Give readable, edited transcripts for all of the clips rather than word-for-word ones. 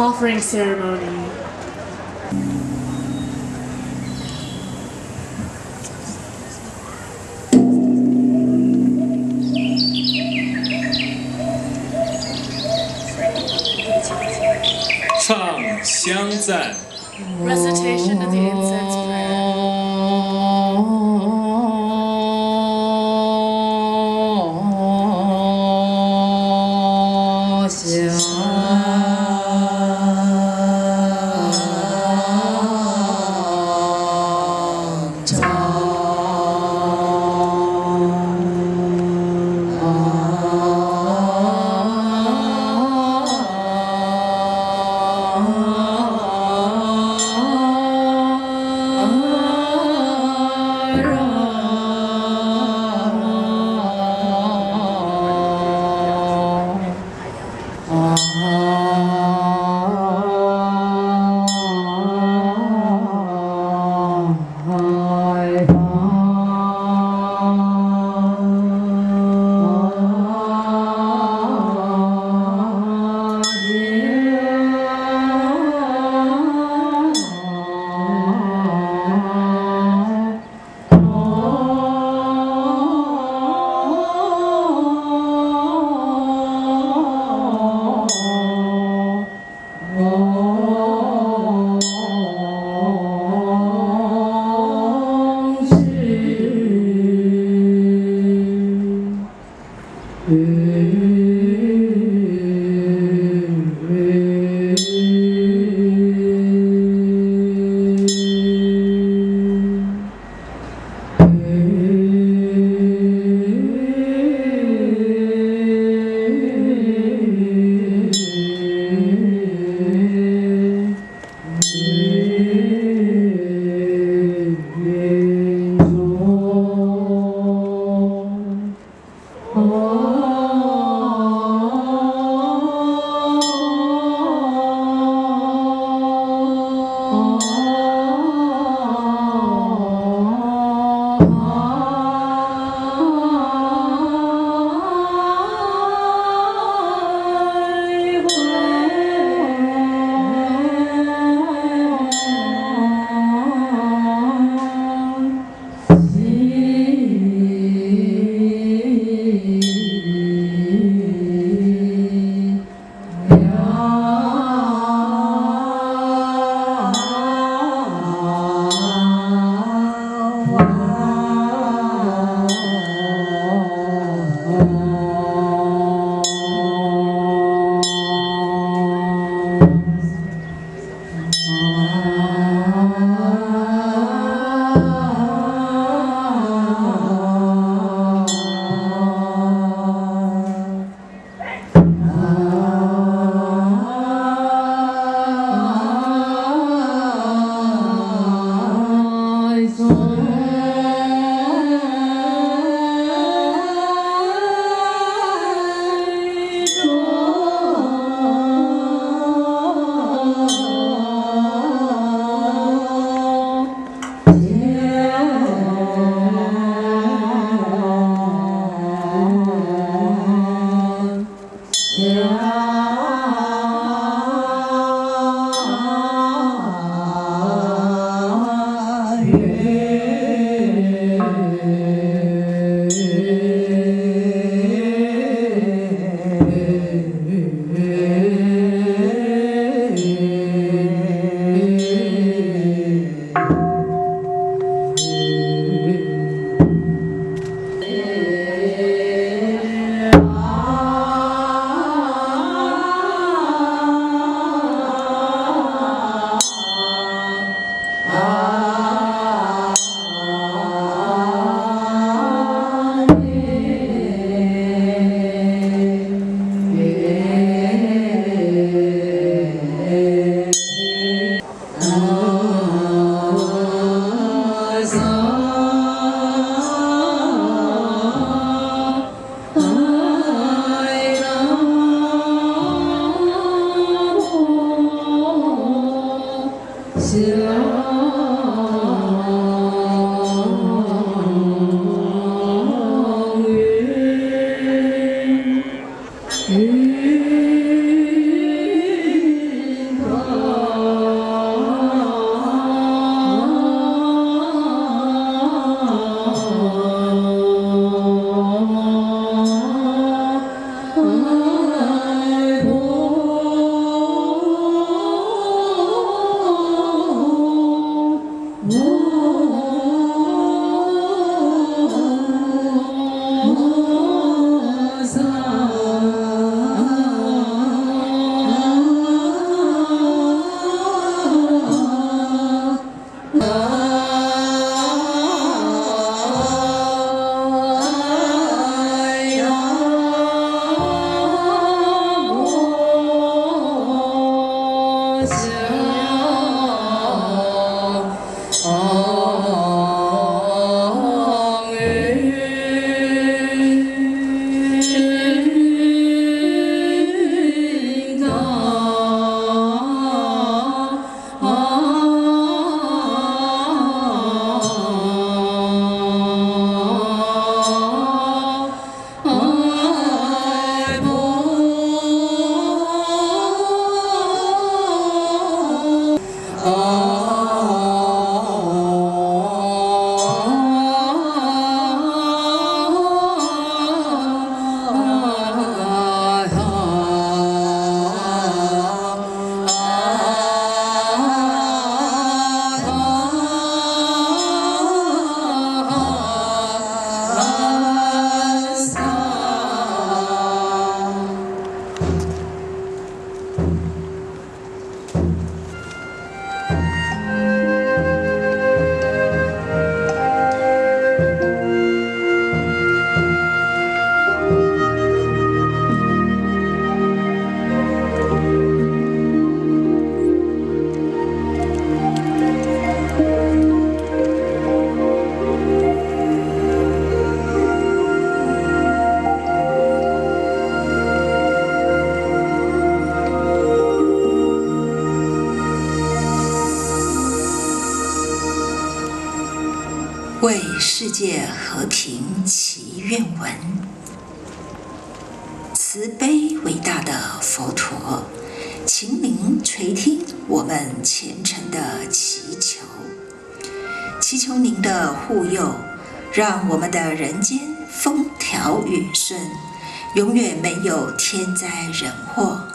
offering ceremony. Recitation of the incense prayer. 为世界和平祈愿文。慈悲伟大的佛陀，请您垂听我们虔诚的祈求，祈求您的护佑，让我们的人间风调雨顺，永远没有天灾人祸，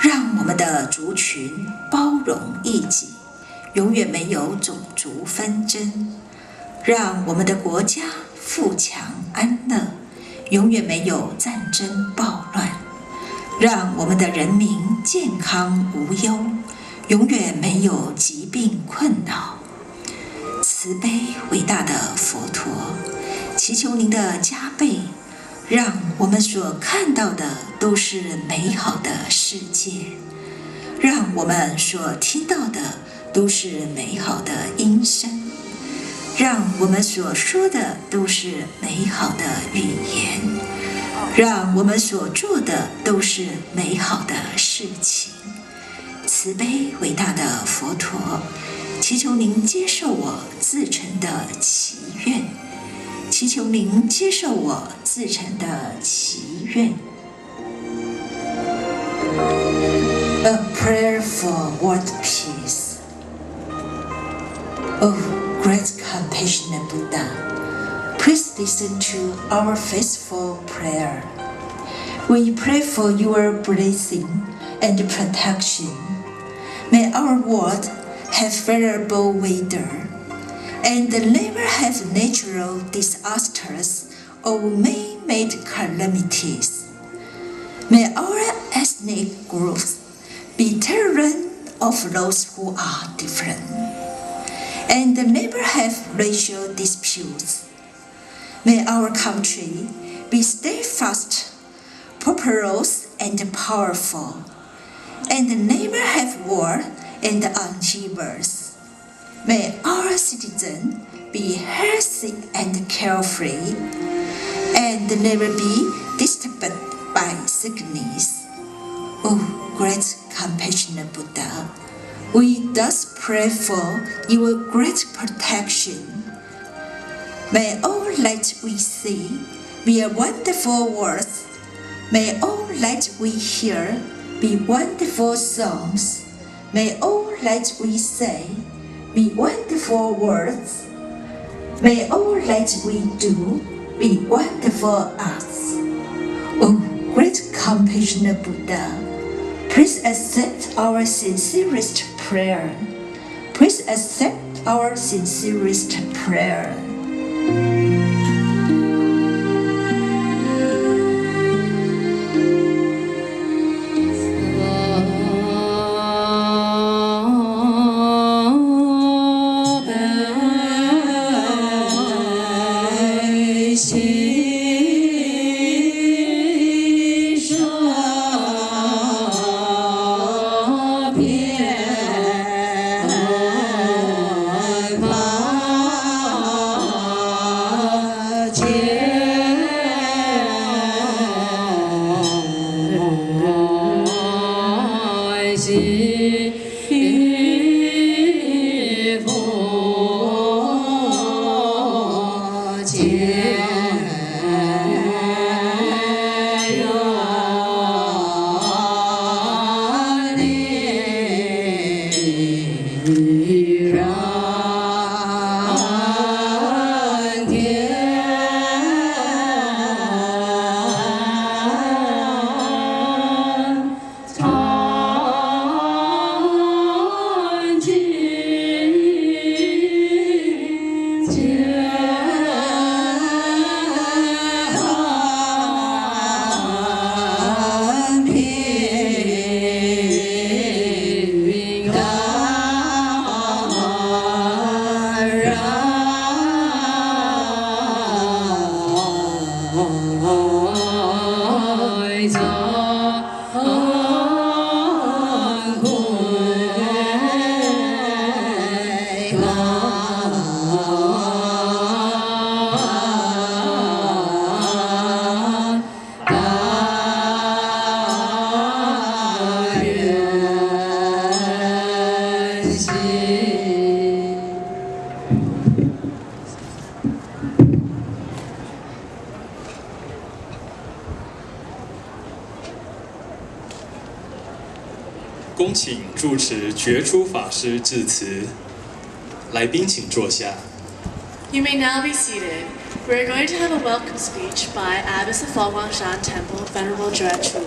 让我们的族群包容异己，永远没有种族纷争，让我们的国家富强安乐，永远没有战争暴乱，让我们的人民健康无忧，永远没有疾病困扰。慈悲伟大的佛陀，祈求您的加倍，让我们所看到的都是美好的世界，让我们所听到的都是美好的音声，让我们所说的都是美好的语言，让我们所做的都是美好的事情。慈悲伟大的佛陀，祈求您接受我自诚的祈愿，祈求您接受我自诚的祈愿。A prayer for world peace. Oh, great compassionate Buddha, please listen to our faithful prayer. We pray for your blessing and protection. May our world have favorable weather, and never have natural disasters or man-made calamities. May our ethnic groups be tolerant of those who are different, and never have racial disputes. May our country be steadfast, prosperous, and powerful, and never have war and upheavals. May our citizens be healthy and carefree, and never be disturbed by sickness. O great compassionate Buddha, we thus pray for your great protection. May all that we see be a wonderful words. May all that we hear be wonderful songs. May all that we say be wonderful words. May all that we do be wonderful acts. O great compassionate Buddha, please accept our sincerest prayer. Please accept our sincerest prayer. 恭请住持觉出法师致辞。来宾请坐下。You may now be seated. We are going to have a welcome speech by Abbess of Foguang Temple, Venerable Jue Chu.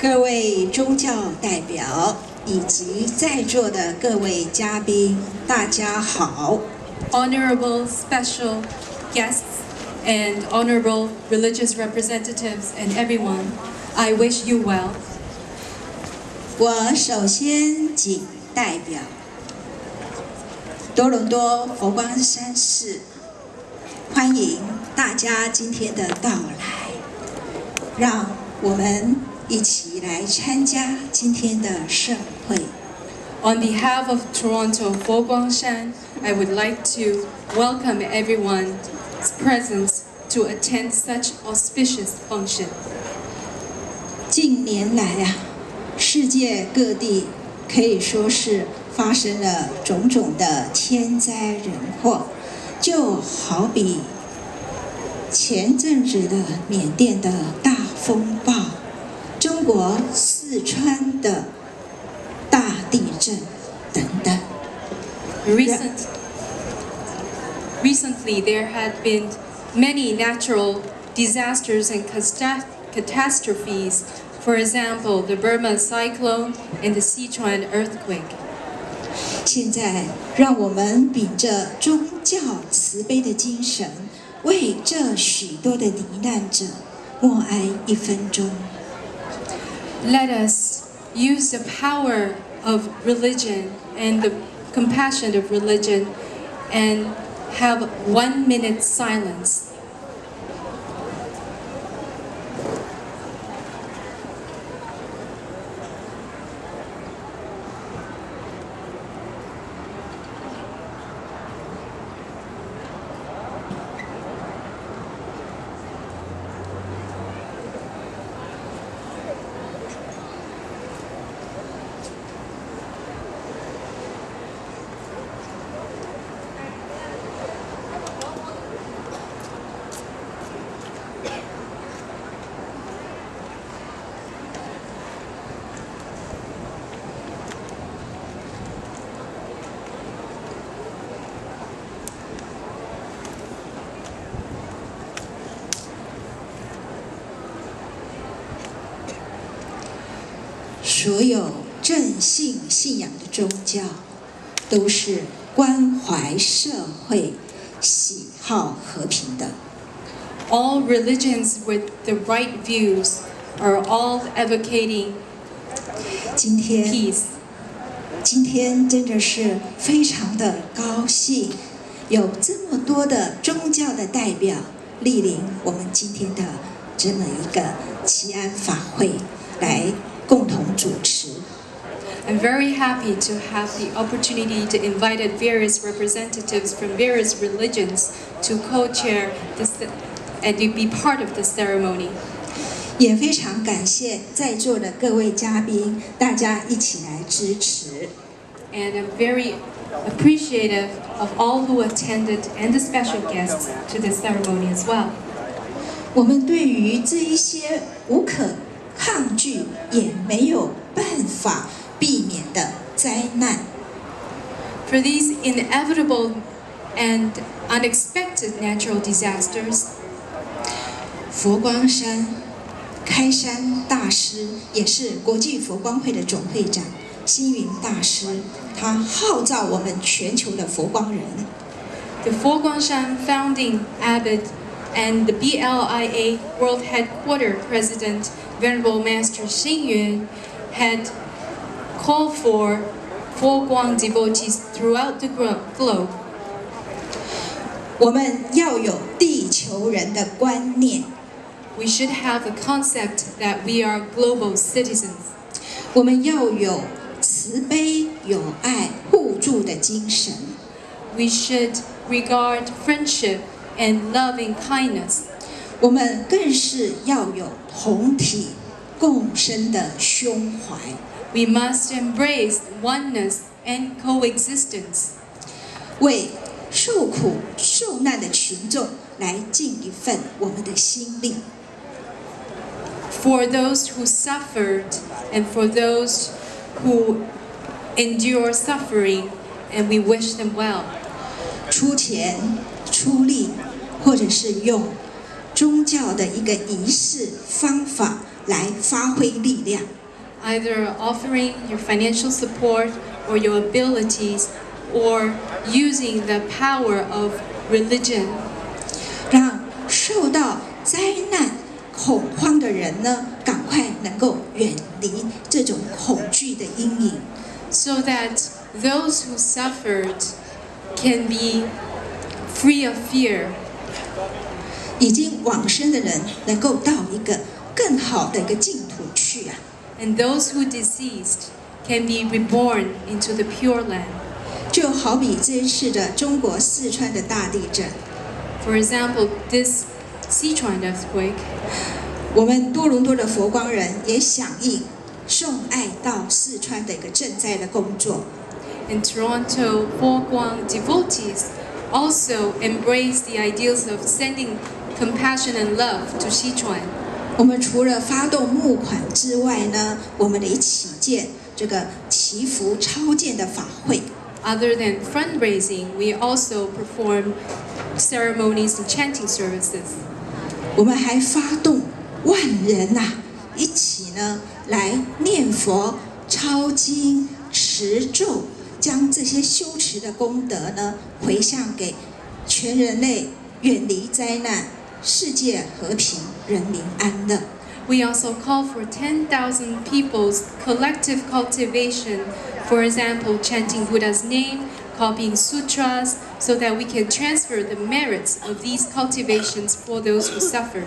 各位宗教代表以及在座的各位嘉宾，大家好。Honorable special guests and honorable religious representatives and everyone, I wish you well. 我首先谨代表多伦多佛光山市，欢迎大家今天的到来，让我们一起来参加今天的盛会。On behalf of Toronto Foguang Temple, I would like to welcome everyone's presence to attend such auspicious function. 近年来啊，世界各地可以说是发生了种种的天灾人祸，就好比前阵子的缅甸的大风暴，中国四川的大地震等等。Recently, there had been many natural disasters and catastrophes. For example, the Burma cyclone and the Sichuan earthquake. 现在，让我们秉着宗教慈悲的精神，为这许多的罹难者默哀1分钟。Let us use the power of religion and the compassion of religion and have 1 minute silence. 所有正信信仰的宗教，都是关怀社会、喜好和平的。All religions with the right views are all advocating 今天 peace. 今天真的是非常的高兴，有这么多的宗教的代表莅临我们今天的这么一个祈安法会，来共同主持。I'm very happy to have the opportunity to invite various representatives from various religions to co-chair this and to be part of the ceremony. 也非常感谢在座的各位嘉宾，大家一起来支持。And I'm very appreciative of all who attended and the special guests to this ceremony as well. 我们对于这一些无可抗拒也没有办法避免的灾难， For these inevitable and unexpected natural disasters, 佛光山开山大师也是国际佛光会的总会长星云大师，他号召我们全球的佛光人。the Foguang Temple founding abbot and the BLIA World Headquarter President Venerable Master Xingyun had called for Foguang devotees throughout the globe. 我们要有地球人的观念， We should have a concept that we are global citizens. 我们要有慈悲、有爱、互助的精神。 We should regard friendship and loving kindness. 我们更是要有同体共生的胸怀。 We must embrace oneness and coexistence. 为受苦受难的群众来尽一份我们的心力。for those who suffered and for those who endure suffering, and we wish them well. 出钱、出力，或者是用宗教的一个仪式方法来发挥力量。Either offering your financial support or your abilities, or using the power of religion. 让受到灾难恐慌的人呢，赶快能够远离这种恐惧的阴影。So that those who suffered can be free of fear. 已经往生的人能够到一个更好的一个净土去啊。And those who deceased can be reborn into the Pure Land. 就好比这一次的中国四川的大地震。For example, this Sichuan earthquake. 我们多伦多的佛光人也响应送爱到四川的一个赈灾的工作。And Toronto Foguang devotees also embrace the ideals of sending compassion and love to Sichuan. 我们除了发动募款之外呢，我们也起建这个祈福超荐的法会。Other than fundraising, we also perform ceremonies and chanting services. 我们还发动万人一起呢来念佛、抄经、持咒，将这些修持的功德呢回向给全人类，远离灾难，世界和平，人民安乐。We also call for 10,000 people's collective cultivation, for example, chanting Buddha's name, copying sutras, so that we can transfer the merits of these cultivations for those who suffered.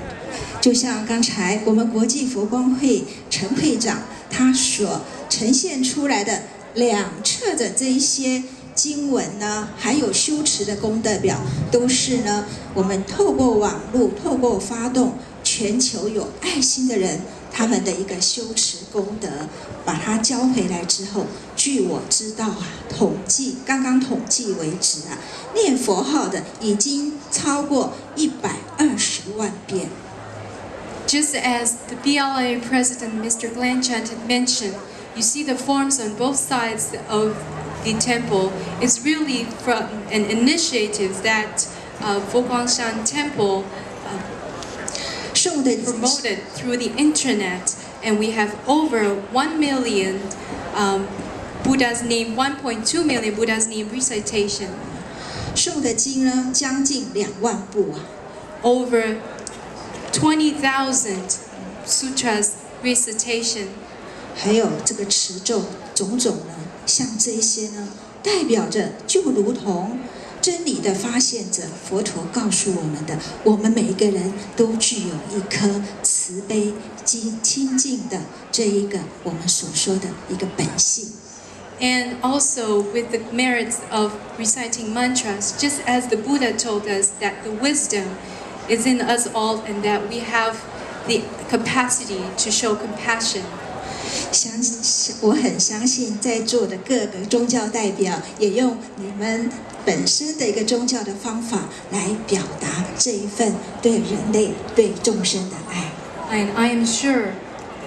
就像刚才我们国际佛光会陈会长他所呈现出来的两侧的这一些经文呢，还有修持的功德表，都是呢我们透过网络，透过发动全球有爱心的人，他们的一个修持功德，把它交回来之后，据我知道刚刚统计为止念佛号的已经超过120万遍。Just as the BLA President Mr. Glenn Chant had mentioned, you see the forms on both sides of the temple. It's really from an initiative that Foguang Temple promoted through the internet, and we have over 1 million Buddha's name, 1.2 million Buddha's name recitation. 诵的经呢，将近2万部Over 20,000 sutras recitation. 还有这个持咒种种呢，像这一些呢，代表着就如同真理的发现者佛陀告诉我们的，我们每一个人都具有一颗慈悲及清净的这一个我们所说的一个本性。And also with the merits of reciting mantras, just as the Buddha told us that the wisdom is in us all and that we have the capacity to show compassion. 我很相信在座的各个宗教代表也用你们本身的一个宗教的方法来表达这一份对人类、对众生的爱。And I am sure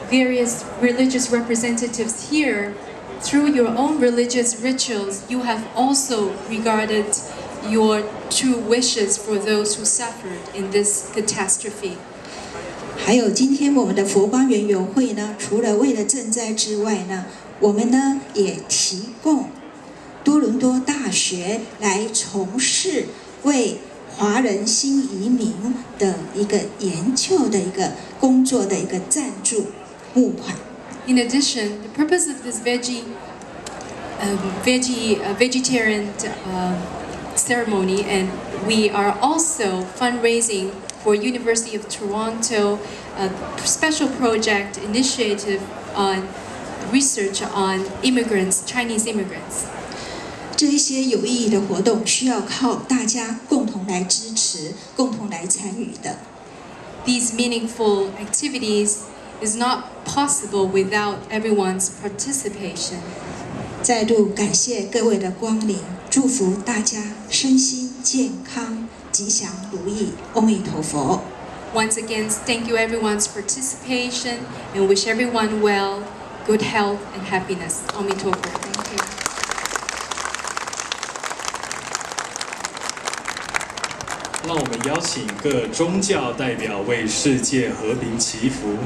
various religious representatives here, through your own religious rituals, you have also regarded your true wishes for those who suffered in this catastrophe. 还有今天我们的佛光园游会呢，除了为了赈灾之外呢，我们呢也提供多伦多大学来从事为华人新移民的一个研究的一个工作的一个赞助募款。In addition, the purpose of this vegetarian ceremony, and we are also fundraising for University of Toronto a special project initiative on research on immigrants, Chinese immigrants. 这一些有意义的活动需要靠大家共同来支持、共同来参与的。These meaningful activities is not possible without everyone's participation. 再度感谢各位的光临，祝福大家身心健康、吉祥如意。阿弥陀佛。Once again, thank you everyone's participation and wish everyone well, good health and happiness. Amitofo. Thank you. 让我们邀请各宗教代表为世界和平祈福。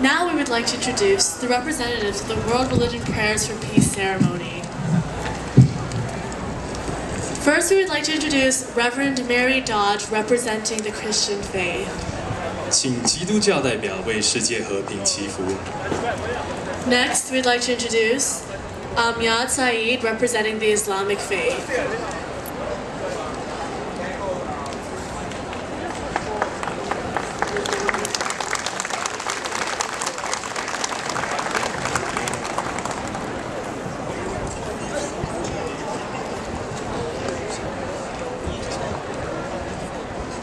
Now we would like to introduce the representatives of the World Religion Prayers for Peace ceremony. First, we would like to introduce Reverend Mary Dodge representing the Christian faith. 请基督教代表为世界和平祈福。 Next, we'd like to introduce Amyad Saeed representing the Islamic faith.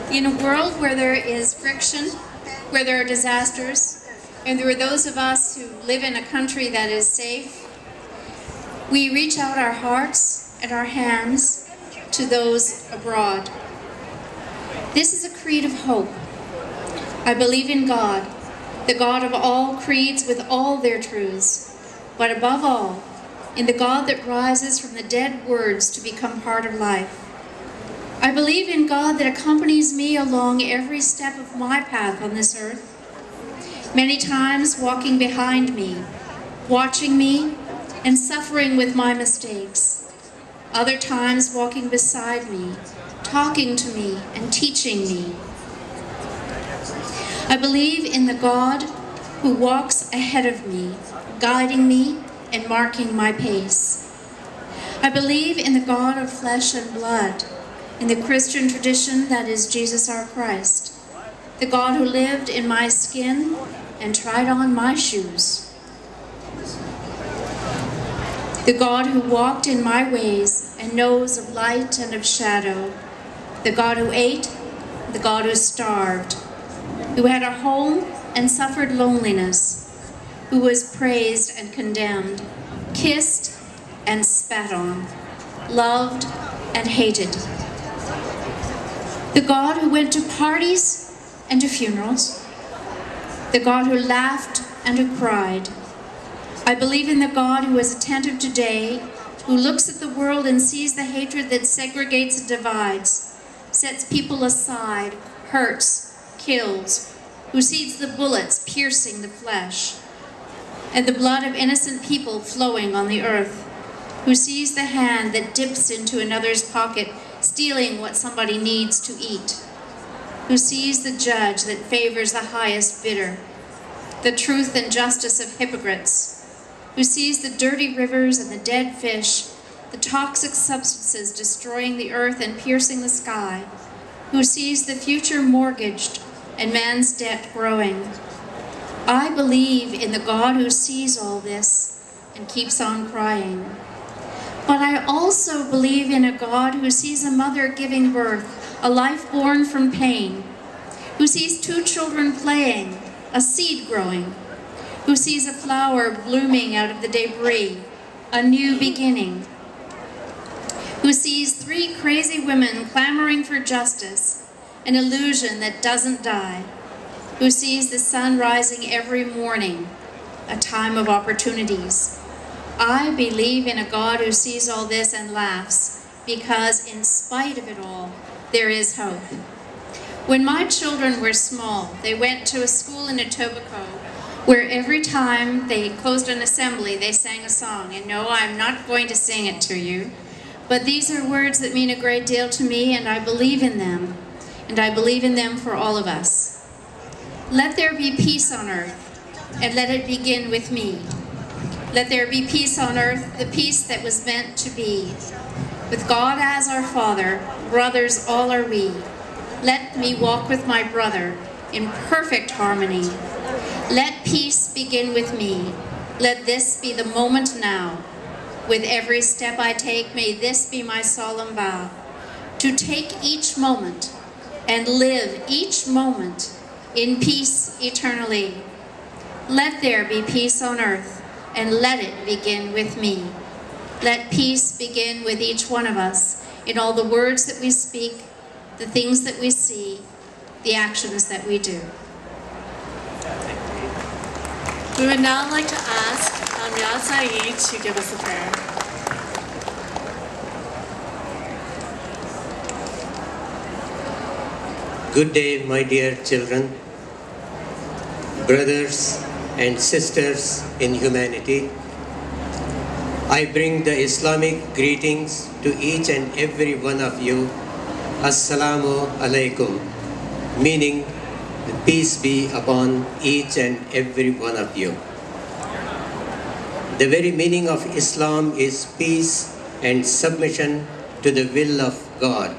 In a world where there is friction, where there are disasters, and there are those of us who live in a country that is safe, we reach out our hearts and our hands to those abroad. This is a creed of hope. I believe in God, the God of all creeds with all their truths, but above all, in the God that rises from the dead words to become part of life. I believe in God that accompanies me along every step of my path on this earth, many times walking behind me, watching me, and suffering with my mistakes. Other times walking beside me, talking to me, and teaching me. I believe in the God who walks ahead of me, guiding me and marking my pace. I believe in the God of flesh and blood, in the Christian tradition that is Jesus our Christ, the God who lived in my skin and tried on my shoes, the God who walked in my ways and knows of light and of shadow, the God who ate, the God who starved, who had a home and suffered loneliness, who was praised and condemned, kissed and spat on, loved and hated. The God who went to parties and to funerals. The God who laughed and who cried. I believe in the God who is attentive today, who looks at the world and sees the hatred that segregates and divides, sets people aside, hurts, kills, who sees the bullets piercing the flesh, and the blood of innocent people flowing on the earth, who sees the hand that dips into another's pocket, stealing what somebody needs to eat, who sees the judge that favors the highest bidder, the truth and justice of hypocrites, who sees the dirty rivers and the dead fish, the toxic substances destroying the earth and piercing the sky, who sees the future mortgaged and man's debt growing. I believe in the God who sees all this and keeps on crying. But I also believe in a God who sees a mother giving birth, a life born from pain, who sees two children playing, a seed growing, who sees a flower blooming out of the debris, a new beginning, who sees three crazy women clamoring for justice, an illusion that doesn't die, who sees the sun rising every morning, a time of opportunities. I believe in a God who sees all this and laughs, because in spite of it all, there is hope. When my children were small, they went to a school in Etobicoke where every time they closed an assembly, they sang a song. And no, I'm not going to sing it to you, but these are words that mean a great deal to me, and I believe in them, and I believe in them for all of us. Let there be peace on earth, and let it begin with me. Let there be peace on earth, the peace that was meant to be. With God as our Father, brothers all are we. Let me walk with my brother in perfect harmony. Let peace begin with me. Let this be the moment now. With every step I take, may this be my solemn vow, to take each moment and live each moment in peace eternally. Let there be peace on earth, and let it begin with me. Let peace begin with each one of us in all the words that we speak, the things that we see, the actions that we do. We would now like to ask Yad Saeed to give us a prayer. Good day, my dear children, brothers and sisters in humanity. I bring the Islamic greetings to each and every one of you. Assalamu alaikum, meaning peace be upon each and every one of you. The very meaning of Islam is peace and submission to the will of God.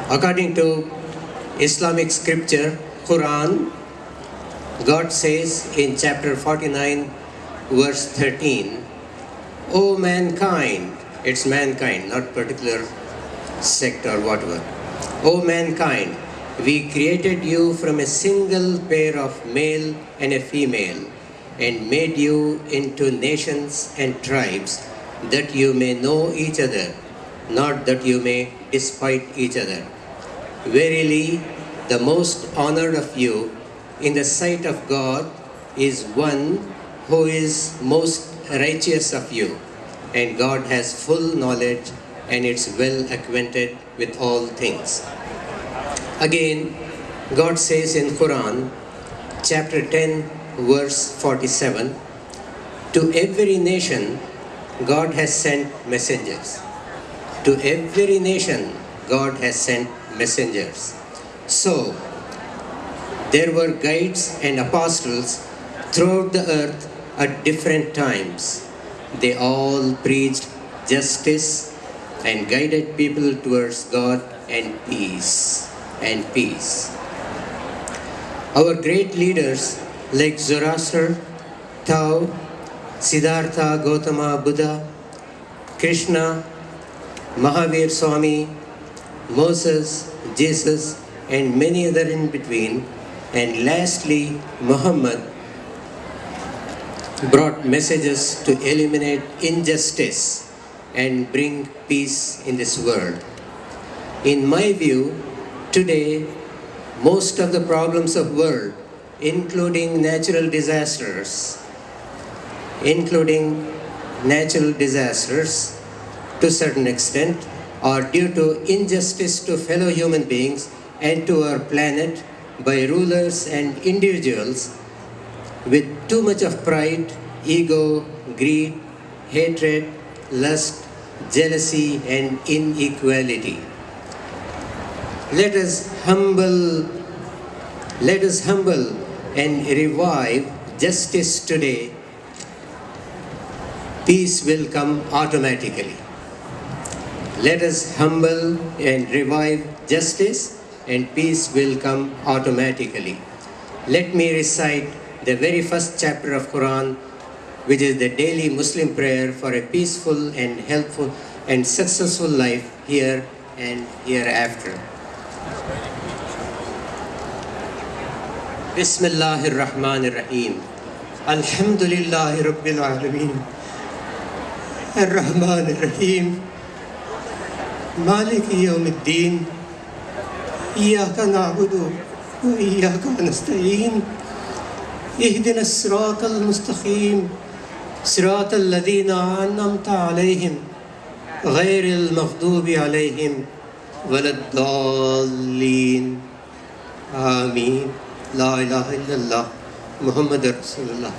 According to Islamic scripture, Quran, God says in chapter 49, verse 13, O mankind, it's mankind, not particular sect or whatever. O mankind, we created you from a single pair of male and a female and made you into nations and tribes that you may know each other, not that you may despite each other. Verily, the most honored of you in the sight of God is one who is most righteous of you, and God has full knowledge and is well acquainted with all things. Again, God says in Quran, chapter 10, verse 47, to every nation God has sent messengers. To every nation God has sent messengers. So, there were guides and apostles throughout the earth at different times. They all preached justice and guided people towards God and peace. Our great leaders like Zoroaster, Tao, Siddhartha Gautama Buddha, Krishna, Mahavir Swami, Moses, Jesus, and many other in between, and lastly Muhammad, brought messages to eliminate injustice and bring peace in this world. In my view, today, most of the problems of the world, including natural disasters, to a certain extent, are due to injustice to fellow human beings and to our planet by rulers and individuals with too much of pride, ego, greed, hatred, lust, jealousy, and inequality. Let us humble and revive justice today. Peace will come automatically. Let us humble and revive justice, and peace will come automatically. Let me recite the very first chapter of Quran, which is the daily Muslim prayer for a peaceful and helpful and successful life here and hereafter. Bismillahir Rahmanir Rahim. Alhamdulillahi Rabbil Alameen. Ar-Rahmanir Rahim. Maliki Yawmiddin. Iyaka na'budu wa iyaka nasta'in. اهدنا الصراط المستقيم صراط الذين أنعمت عليهم غير المغضوب عليهم ولا الضالين آمين لا إله إلا الله محمد رسول الله.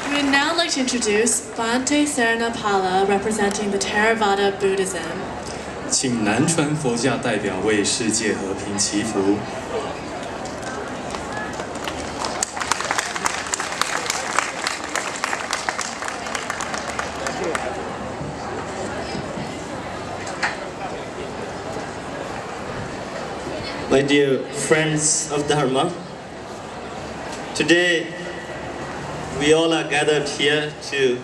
We would now like to introduce Bhante Saranapala representing the Theravada Buddhism. 请南传佛教代表为世界和平祈福。My dear friends of Dharma, today we all are gathered here to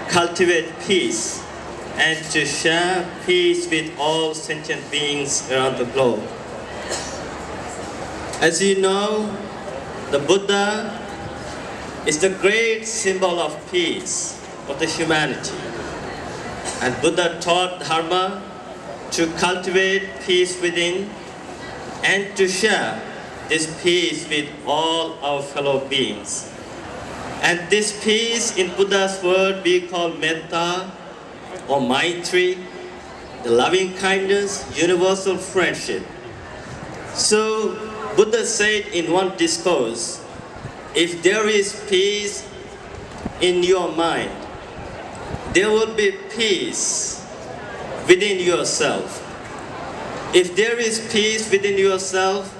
cultivate peace and to share peace with all sentient beings around the globe. As you know, the Buddha is the great symbol of peace of the humanity. And Buddha taught Dharma to cultivate peace within and to share this peace with all our fellow beings. And this peace in Buddha's word we call metta or maitri, the loving kindness, universal friendship. So Buddha said in one discourse, if there is peace in your mind, there will be peace within yourself. If there is peace within yourself,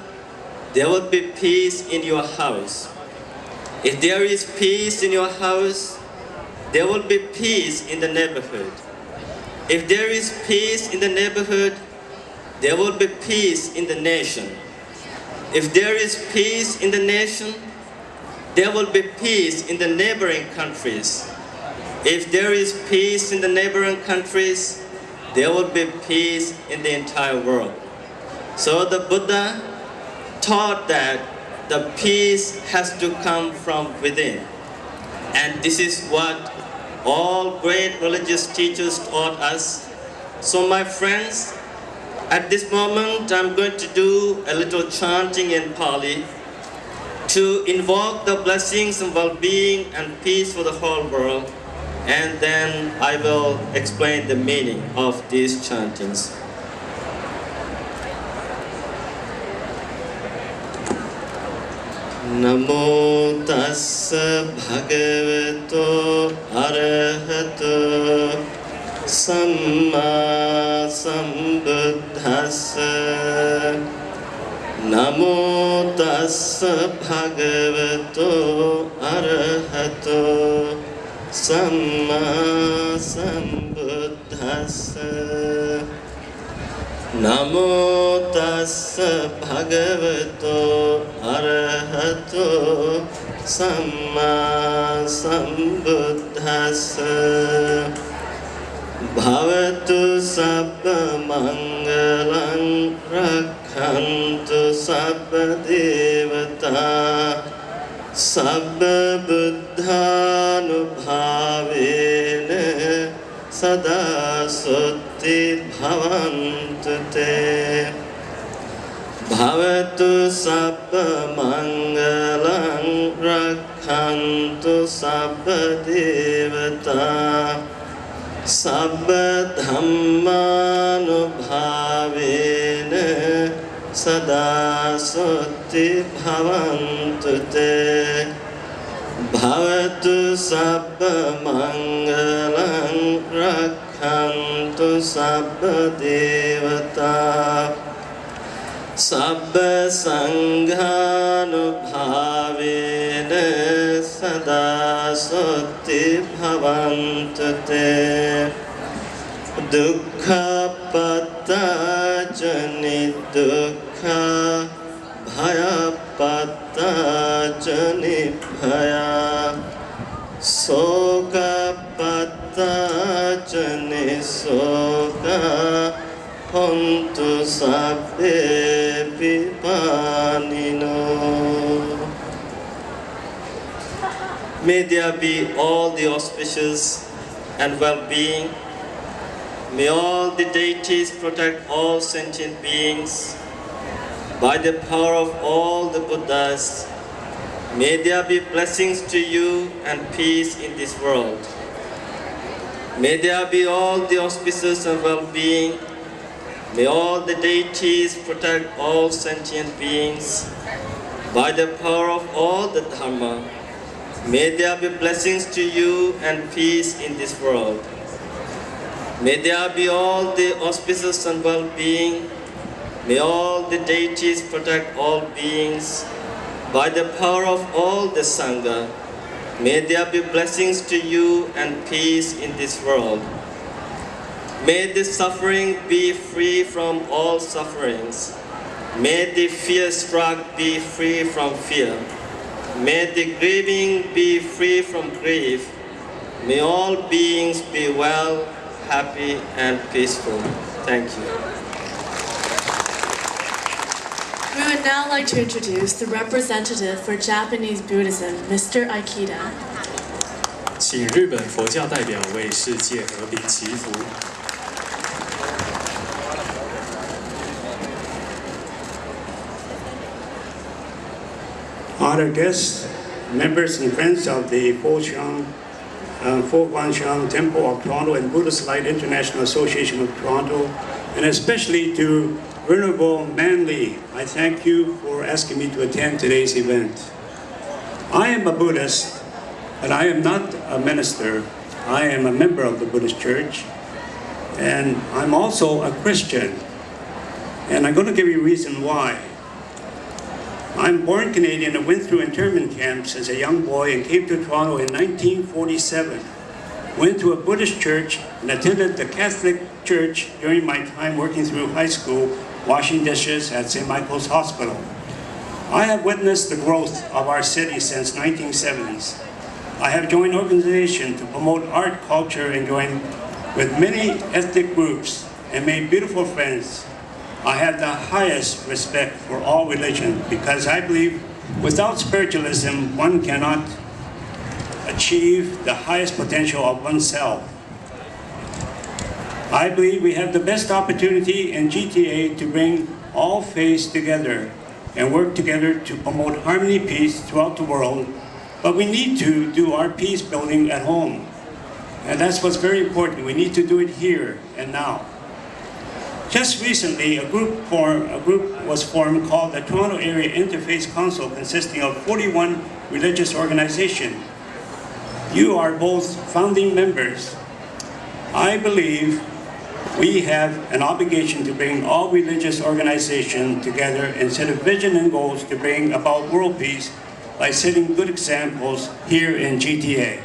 there will be peace in your house. If there is peace in your house, there will be peace in the neighborhood. If there is peace in the neighborhood, there will be peace in the nation. If there is peace in the nation, there will be peace in the neighboring countries. If there is peace in the neighboring countries, there will be peace in the entire world. So the Buddha taught that the peace has to come from within. And this is what all great religious teachers taught us. So my friends, at this moment I'm going to do a little chanting in Pali to invoke the blessings and well-being and peace for the whole world. And then I will explain the meaning of these chantings. Namo tassa bhagavato arahato samma sambuddhassa. Namo tassa bhagavato arahato samma sambuddhassa. Namo tassa bhagavato arahato samma sambuddhassa. Bhavatu sabba mangalang rakhantu sabba devata sabba buddhanubhavena sada sutti bhavantu te. Bhavatu sabba mangalang rakhantu sabba devata sabba dhammanubhavena sada sutti bhavantu te. Bhavatu sabba mangalang rakhantu sabba devata sabba sanghanubhavena sada sutti bhavantu te. Dukkha patta jani dukkha bhaya patta jani bhaya soka patta jani soka hontu sabbe pipanino. May there be all the auspicious and well-being. May all the deities protect all sentient beings. By the power of all the Buddhas, may there be blessings to you and peace in this world. May there be all the auspicious and well-being. May all the deities protect all sentient beings. By the power of all the Dharma, may there be blessings to you and peace in this world. May there be all the auspicious and well-being. May all the deities protect all beings. By the power of all the Sangha, may there be blessings to you and peace in this world. May the suffering be free from all sufferings. May the fear-struck be free from fear. May the grieving be free from grief. May all beings be well, happy and peaceful. Thank you. We would now like to introduce the representative for Japanese Buddhism, Mr. Aikida. 请日本佛教代表为世界和平祈福。Honored guests, members and friends of the Foguang Temple of Toronto and Buddhist Light International Association of Toronto, and especially to Venerable Manly, I thank you for asking me to attend today's event. I am a Buddhist, but I am not a minister. I am a member of the Buddhist Church, and I'm also a Christian. And I'm going to give you a reason why. I'm born Canadian and went through internment camps as a young boy and came to Toronto in 1947. Went to a Buddhist church and attended the Catholic Church during my time working through high school, washing dishes at St. Michael's Hospital. I have witnessed the growth of our city since 1970s. I have joined organizations to promote art, culture, and joined with many ethnic groups and made beautiful friends. I have the highest respect for all religion because I believe without spiritualism, one cannot achieve the highest potential of oneself. I believe we have the best opportunity in GTA to bring all faiths together and work together to promote harmony, peace throughout the world. But we need to do our peace building at home. And that's what's very important. We need to do it here and now. Just recently, a group was formed called the Toronto Area Interfaith Council, consisting of 41 religious organizations. You are both founding members. I believe we have an obligation to bring all religious organizations together and set a vision and goals to bring about world peace by setting good examples here in GTA.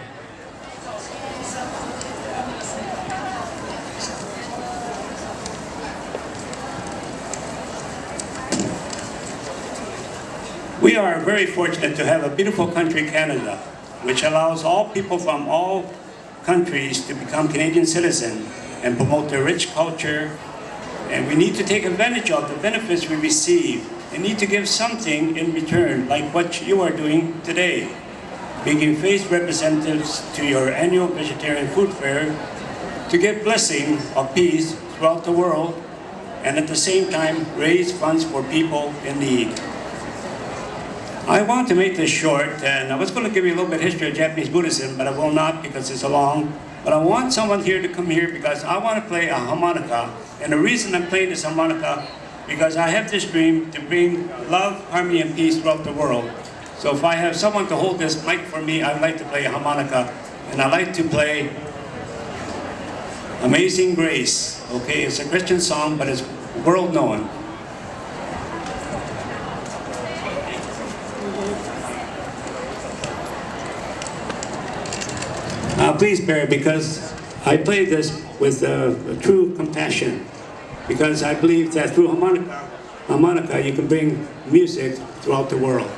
We are very fortunate to have a beautiful country, Canada, which allows all people from all countries to become Canadian citizens and promote their rich culture. And we need to take advantage of the benefits we receive and need to give something in return, like what you are doing today, bringing faith representatives to your annual vegetarian food fair to get blessing of peace throughout the world and at the same time raise funds for people in need. I want to make this short, and I was going to give you a little bit of history of Japanese Buddhism, but I will not because it's long. But I want someone here to come here because I want to play a harmonica. And the reason I'm playing this harmonica, because I have this dream to bring love, harmony, and peace throughout the world. So if I have someone to hold this mic for me, I'd like to play a harmonica. And I like to play Amazing Grace. Okay, it's a Christian song, but it's world known. Please bear, because I play this with true compassion, because I believe that through harmonica you can bring music throughout the world.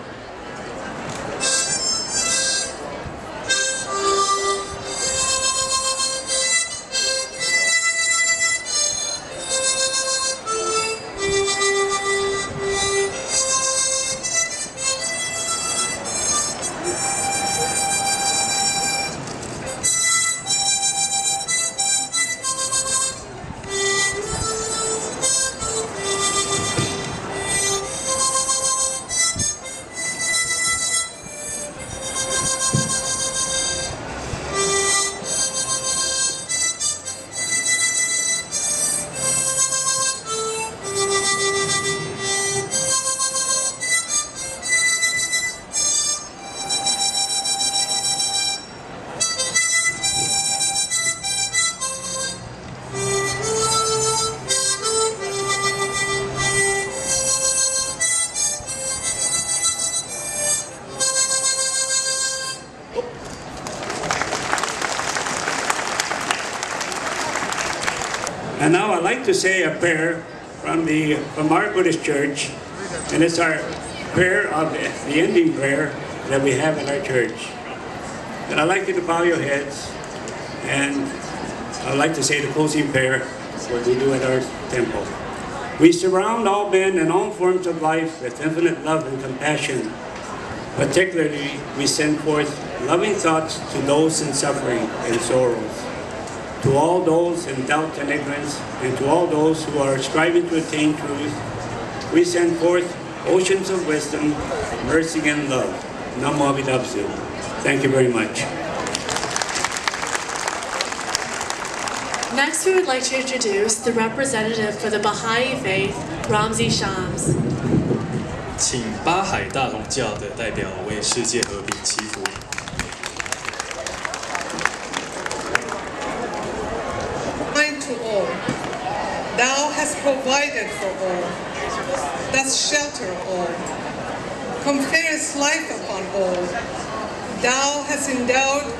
And now I'd like to say a prayer from our Buddhist church, and it's our prayer of the ending prayer that we have in our church. And I'd like you to bow your heads, and I'd like to say the closing prayer what we do at our temple. We surround all men and all forms of life with infinite love and compassion. Particularly, we send forth loving thoughts to those in suffering and sorrows, to all those in doubt and ignorance, and to all those who are striving to attain truth. We send forth oceans of wisdom, mercy, and love. Namo Vidapsu. Thank you very much. Next, we would like to introduce the representative for the Baha'i faith, Ramzi Shams. 请巴海大同教的代表为世界和平祈福。Kind to all, Thou hast provided for all, dost shelter all, conferest life upon all. Thou hast endowed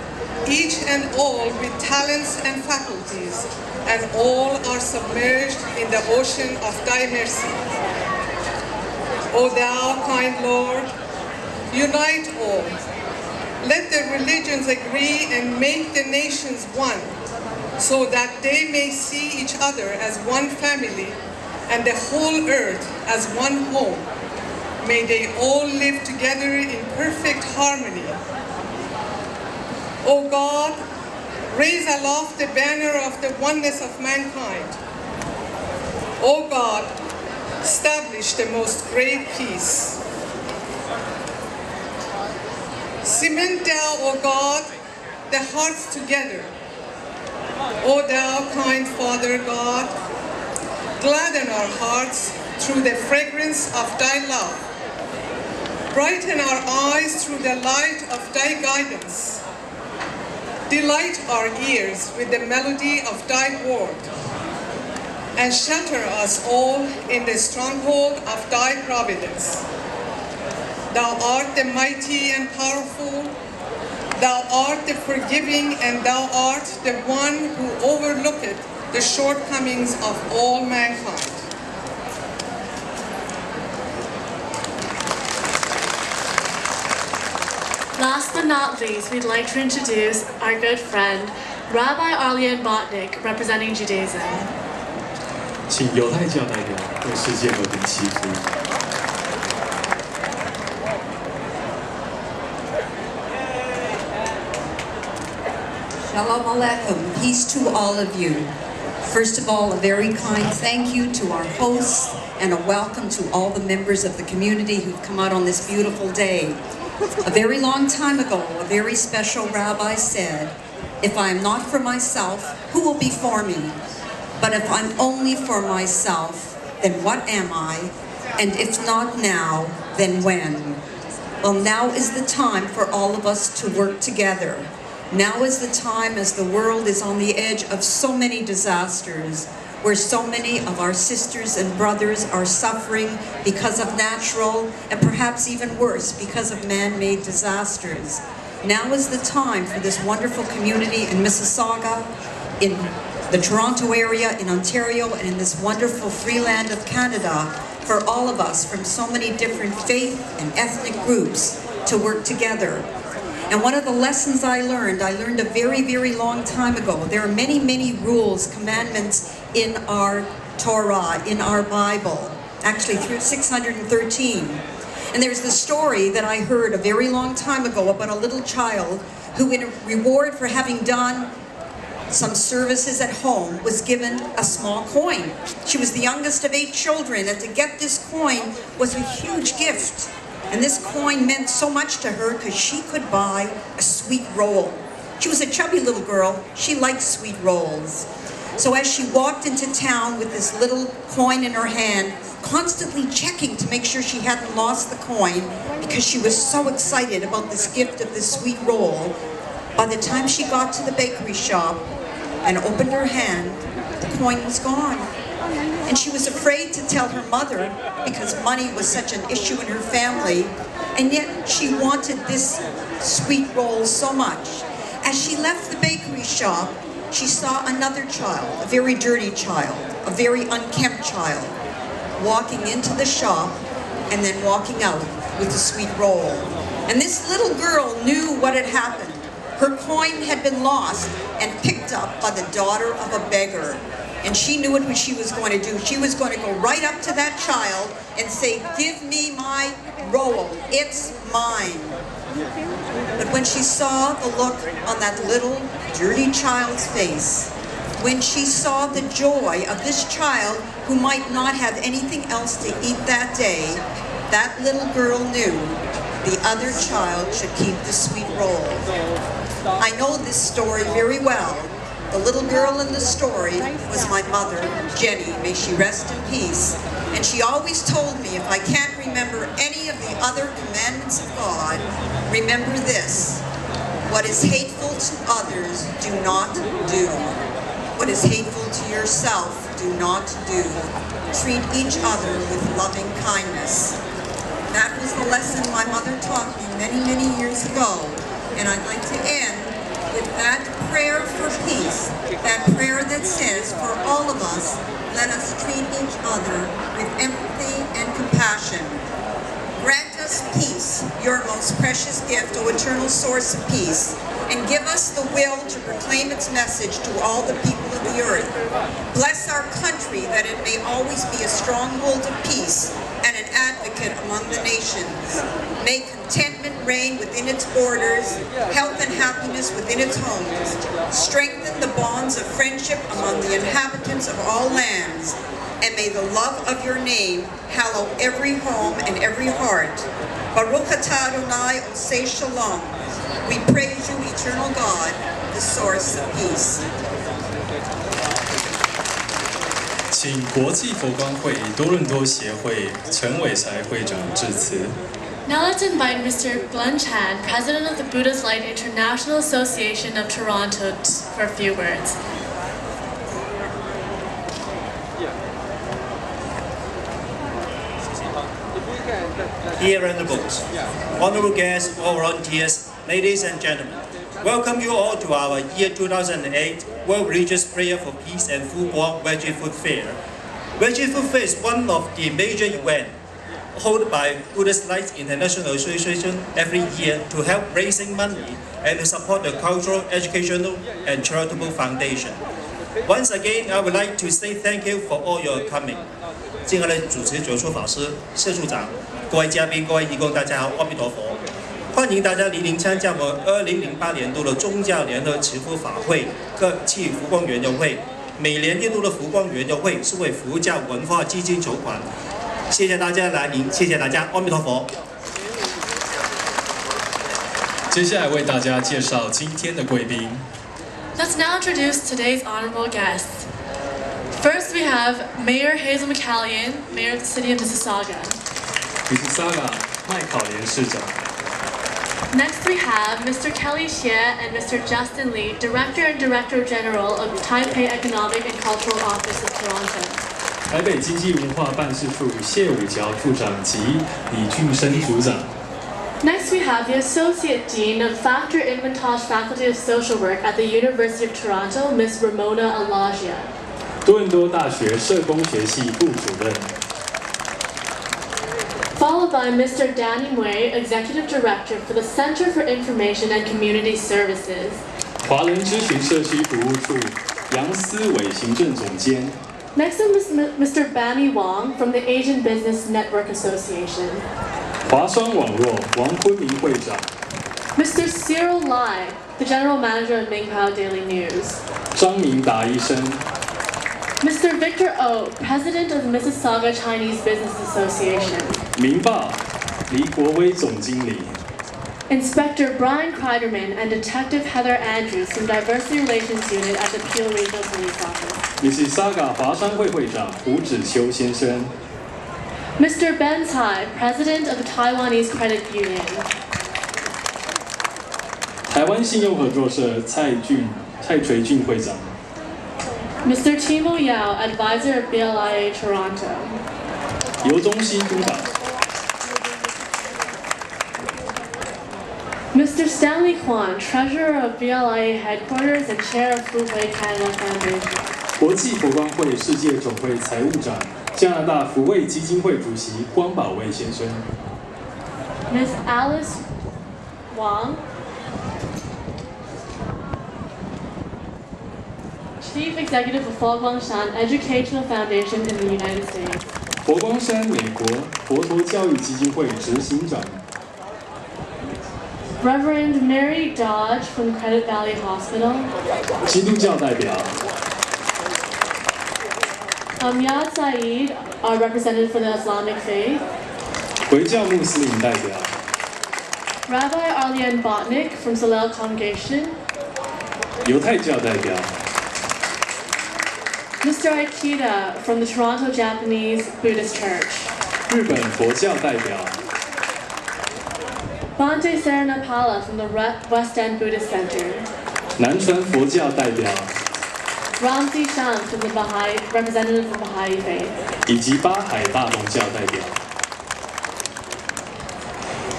each and all with talents and faculties, and all are submerged in the ocean of Thy mercy. O Thou, kind Lord, unite all. Let the religions agree and make the nations one, so that they may see each other as one family and the whole earth as one home. May they all live together in perfect harmony. O God, raise aloft the banner of the oneness of mankind. O God, establish the most great peace. Cement Thou, O God, the hearts together. O Thou, kind Father God, gladden our hearts through the fragrance of Thy love. Brighten our eyes through the light of Thy guidance. Delight our ears with the melody of Thy word, and shelter us all in the stronghold of Thy providence. Thou art the mighty and powerful, Thou art the forgiving, and Thou art the one who overlooketh the shortcomings of all mankind. Last but not least, we'd like to introduce our good friend, Rabbi Arlian Botnick, representing Judaism. 请犹太教代表为世界和平祈福。 Shalom Aleichem, peace to all of you. First of all, a very kind thank you to our hosts and a welcome to all the members of the community who've come out on this beautiful day. A very long time ago, a very special rabbi said, "If I am not for myself, who will be for me? But if I'm only for myself, then what am I? And if not now, then when?" Well, now is the time for all of us to work together. Now is the time, as the world is on the edge of so many disasters, where so many of our sisters and brothers are suffering because of natural and perhaps even worse, because of man-made disasters. Now is the time for this wonderful community in Mississauga, in the Toronto area, in Ontario, and in this wonderful free land of Canada, for all of us from so many different faith and ethnic groups to work together. And one of the lessons I learned a very, very long time ago. There are many, many rules, commandments in our Torah, in our Bible, actually through 613. And there's the story that I heard a very long time ago about a little child who, in a reward for having done some services at home, was given a small coin. She was the youngest of 8 children, and to get this coin was a huge gift. And this coin meant so much to her because she could buy a sweet roll. She was a chubby little girl. She liked sweet rolls. So as she walked into town with this little coin in her hand, constantly checking to make sure she hadn't lost the coin because she was so excited about this gift of this sweet roll, by the time she got to the bakery shop and opened her hand, the coin was gone. And she was afraid to tell her mother because money was such an issue in her family, and yet she wanted this sweet roll so much. As she left the bakery shop, she saw another child, a very dirty child, a very unkempt child, walking into the shop and then walking out with the sweet roll. And this little girl knew what had happened. Her coin had been lost and picked up by the daughter of a beggar. And she knew what she was going to do. She was going to go right up to that child and say, "Give me my roll, it's mine." But when she saw the look on that little dirty child's face, when she saw the joy of this child who might not have anything else to eat that day, that little girl knew the other child should keep the sweet roll. I know this story very well. The little girl in the story was my mother, Jenny, may she rest in peace. And she always told me, if I can't remember any of the other commandments of God, remember this: what is hateful to others, do not do. What is hateful to yourself, do not do. Treat each other with loving kindness. That was the lesson my mother taught me many, many years ago. And I'd like to end with that prayer for peace, that prayer that says, for all of us, let us treat each other with empathy and compassion. Grant us peace, your most precious gift, O eternal source of peace, and give us the will to proclaim its message to all the people of the earth. Bless our country that it may always be a stronghold of peace and an advocate among the nations. May contentment reign within its borders, health and happiness within its homes. Strengthen the bonds of friendship among the inhabitants of all lands. And may the love of your name hallow every home and every heart. Baruch atah Adonai Osei Shalom. We praise you, eternal God, the source of peace. 请国际佛光会多伦多协会陈伟才会长致辞。Now let's invite Mr. Glenn Chan, President of the Buddhist Light International Association of Toronto, for a few words. Dear Honorables, honorable guests, all volunteers, ladies and gentlemen, welcome you all to our year 2008 World Religious Prayer for Peace and Foguang Veggie Fair. Veggie Fair is one of the major events held by Buddhist Light International Association every year to help raising money and to support the cultural, educational, and charitable foundation. Once again, I would like to say thank you for all your coming. 敬爱的主持九处法师、社处长、各位嘉宾、各位义工，大家好，阿弥陀佛！欢迎大家莅临参加我们2008年度的宗教联合祈福法会各暨福光园游会。每年年度的福光园游会是为佛教文化基金筹款。谢谢大家来临，谢谢大家，阿弥陀佛。接下来为大家介绍今天的贵宾。Let's now introduce today's honorable guests. First, we have Mayor Hazel McCallion, Mayor of the City of Mississauga. Mississauga 麦考连市长。Next, we have Mr. Kelly Xie and Mr. Justin Lee, Director and Director General of Taipei Economic and Cultural Office of Toronto. 台北经济文化办事处谢武桥处长及李俊生组长。Next, we have the Associate Dean of Factor Inventage Faculty of Social Work at the University of Toronto, Ms. Ramona Alagia. 多伦多大学社工学系部主任。Followed by Mr. Danny Mui, Executive Director for the Center for Information and Community Services. 华人咨询社区服务处杨思伟行政总监。Next is Mr. Bammy Wong from the Asian Business Network Association. 华商网络王坤明会长。Mr. Cyril Lai, the General Manager of Mingpao Daily News. 张明达医生。Mr. Victor O, President of the Mississauga Chinese Business Association. 明报黎国威总经理。Inspector Brian Kreiderman and Detective Heather Andrews from Diversity Relations Unit at the Peel Regional Police Office. Mississauga 华商会会长胡志修先生。Mr. Ben Tsai, President of the Taiwanese Credit Union. 台湾信用合作社蔡垂俊会长。Mr. Timo Yao, Advisor of BLIA Toronto. 尤东西督导。Mr. Stanley Kwan, Treasurer of BLIA Headquarters and Chair of Foguang Canada Foundation. 国际佛光会世界总会财务长，加拿大福卫基金会主席光宝卫先生。Ms. Alice Wang, Chief Executive of Foguang Educational Foundation in the United States. 佛光山美国佛陀教育基金会执行长。Reverend Mary Dodge from Credit Valley Hospital. 基督教代表 Amyad Saeed, our representative for the Islamic faith. 回教穆斯林代表 Rabbi Arlian Botnick from Salel Congregation. 犹太教代表 Mr. Aikida from the Toronto Japanese Buddhist Church. 日本佛教代表 Bante Saranapala from the West End Buddhist Center. 南传佛教代表 Ramzi Shams from the Baha'i, representative of Baha'i faith. 以及巴海大龙教代表。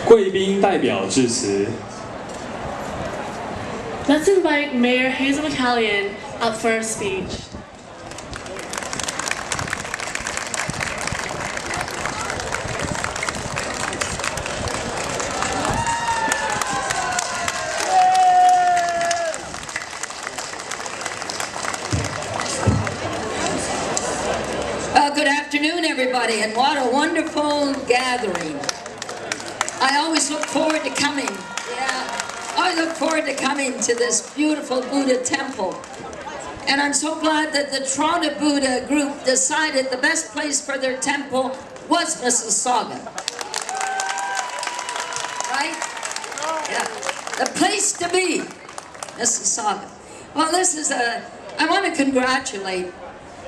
贵宾代表致辞。 Let's invite Mayor Hazel McCallion up for a speech. Good afternoon, everybody, and what a wonderful gathering. I always look forward to coming. I look forward to coming to this beautiful Buddha temple. And I'm so glad that the Toronto Buddha group decided the best place for their temple was Mississauga. Right? Yeah. The place to be, Mississauga. Well, I want to congratulate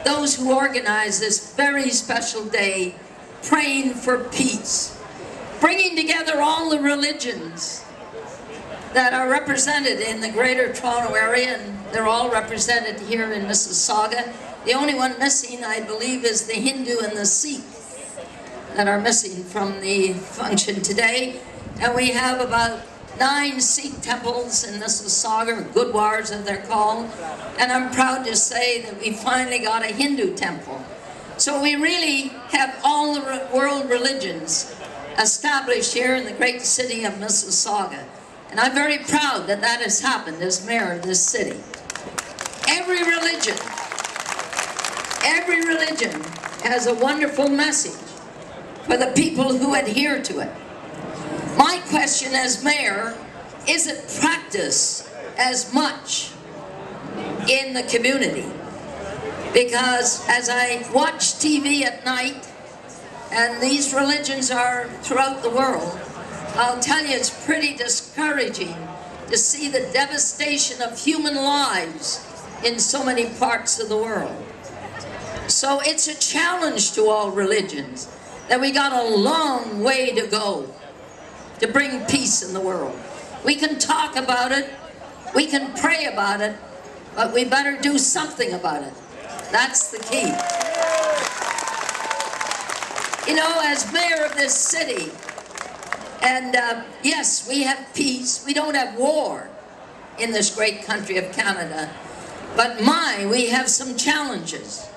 those who organized this very special day, praying for peace, bringing together all the religions that are represented in the Greater Toronto area, and they're all represented here in Mississauga. The only one missing, I believe, is the Hindu and the Sikh that are missing from the function today. And we have about 9 Sikh temples in Mississauga, Gurdwaras as they're called, and I'm proud to say that we finally got a Hindu temple. So we really have all the world religions established here in the great city of Mississauga. And I'm very proud that that has happened as mayor of this city. Every religion has a wonderful message for the people who adhere to it. My question as mayor, is it practiced as much in the community? Because as I watch TV at night, and these religions are throughout the world, I'll tell you it's pretty discouraging to see the devastation of human lives in so many parts of the world. So it's a challenge to all religions that we got a long way to go to bring peace in the world. We can talk about it, we can pray about it, but we better do something about it. That's the key. You know, as mayor of this city, and yes, we have peace, we don't have war in this great country of Canada, but we have some challenges.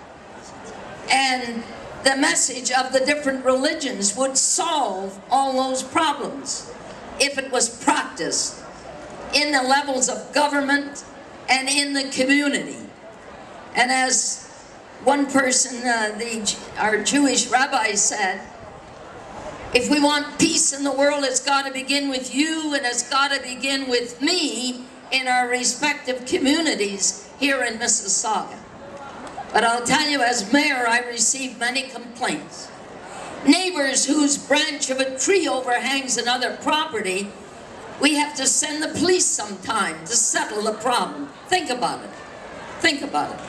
And the message of the different religions would solve all those problems if it was practiced in the levels of government and in the community. And as one person, our Jewish rabbi said, if we want peace in the world, it's got to begin with you, and it's got to begin with me in our respective communities here in Mississauga. But I'll tell you, as mayor, I received many complaints. Neighbors whose branch of a tree overhangs another property, we have to send the police sometime to settle the problem. Think about it. Think about it.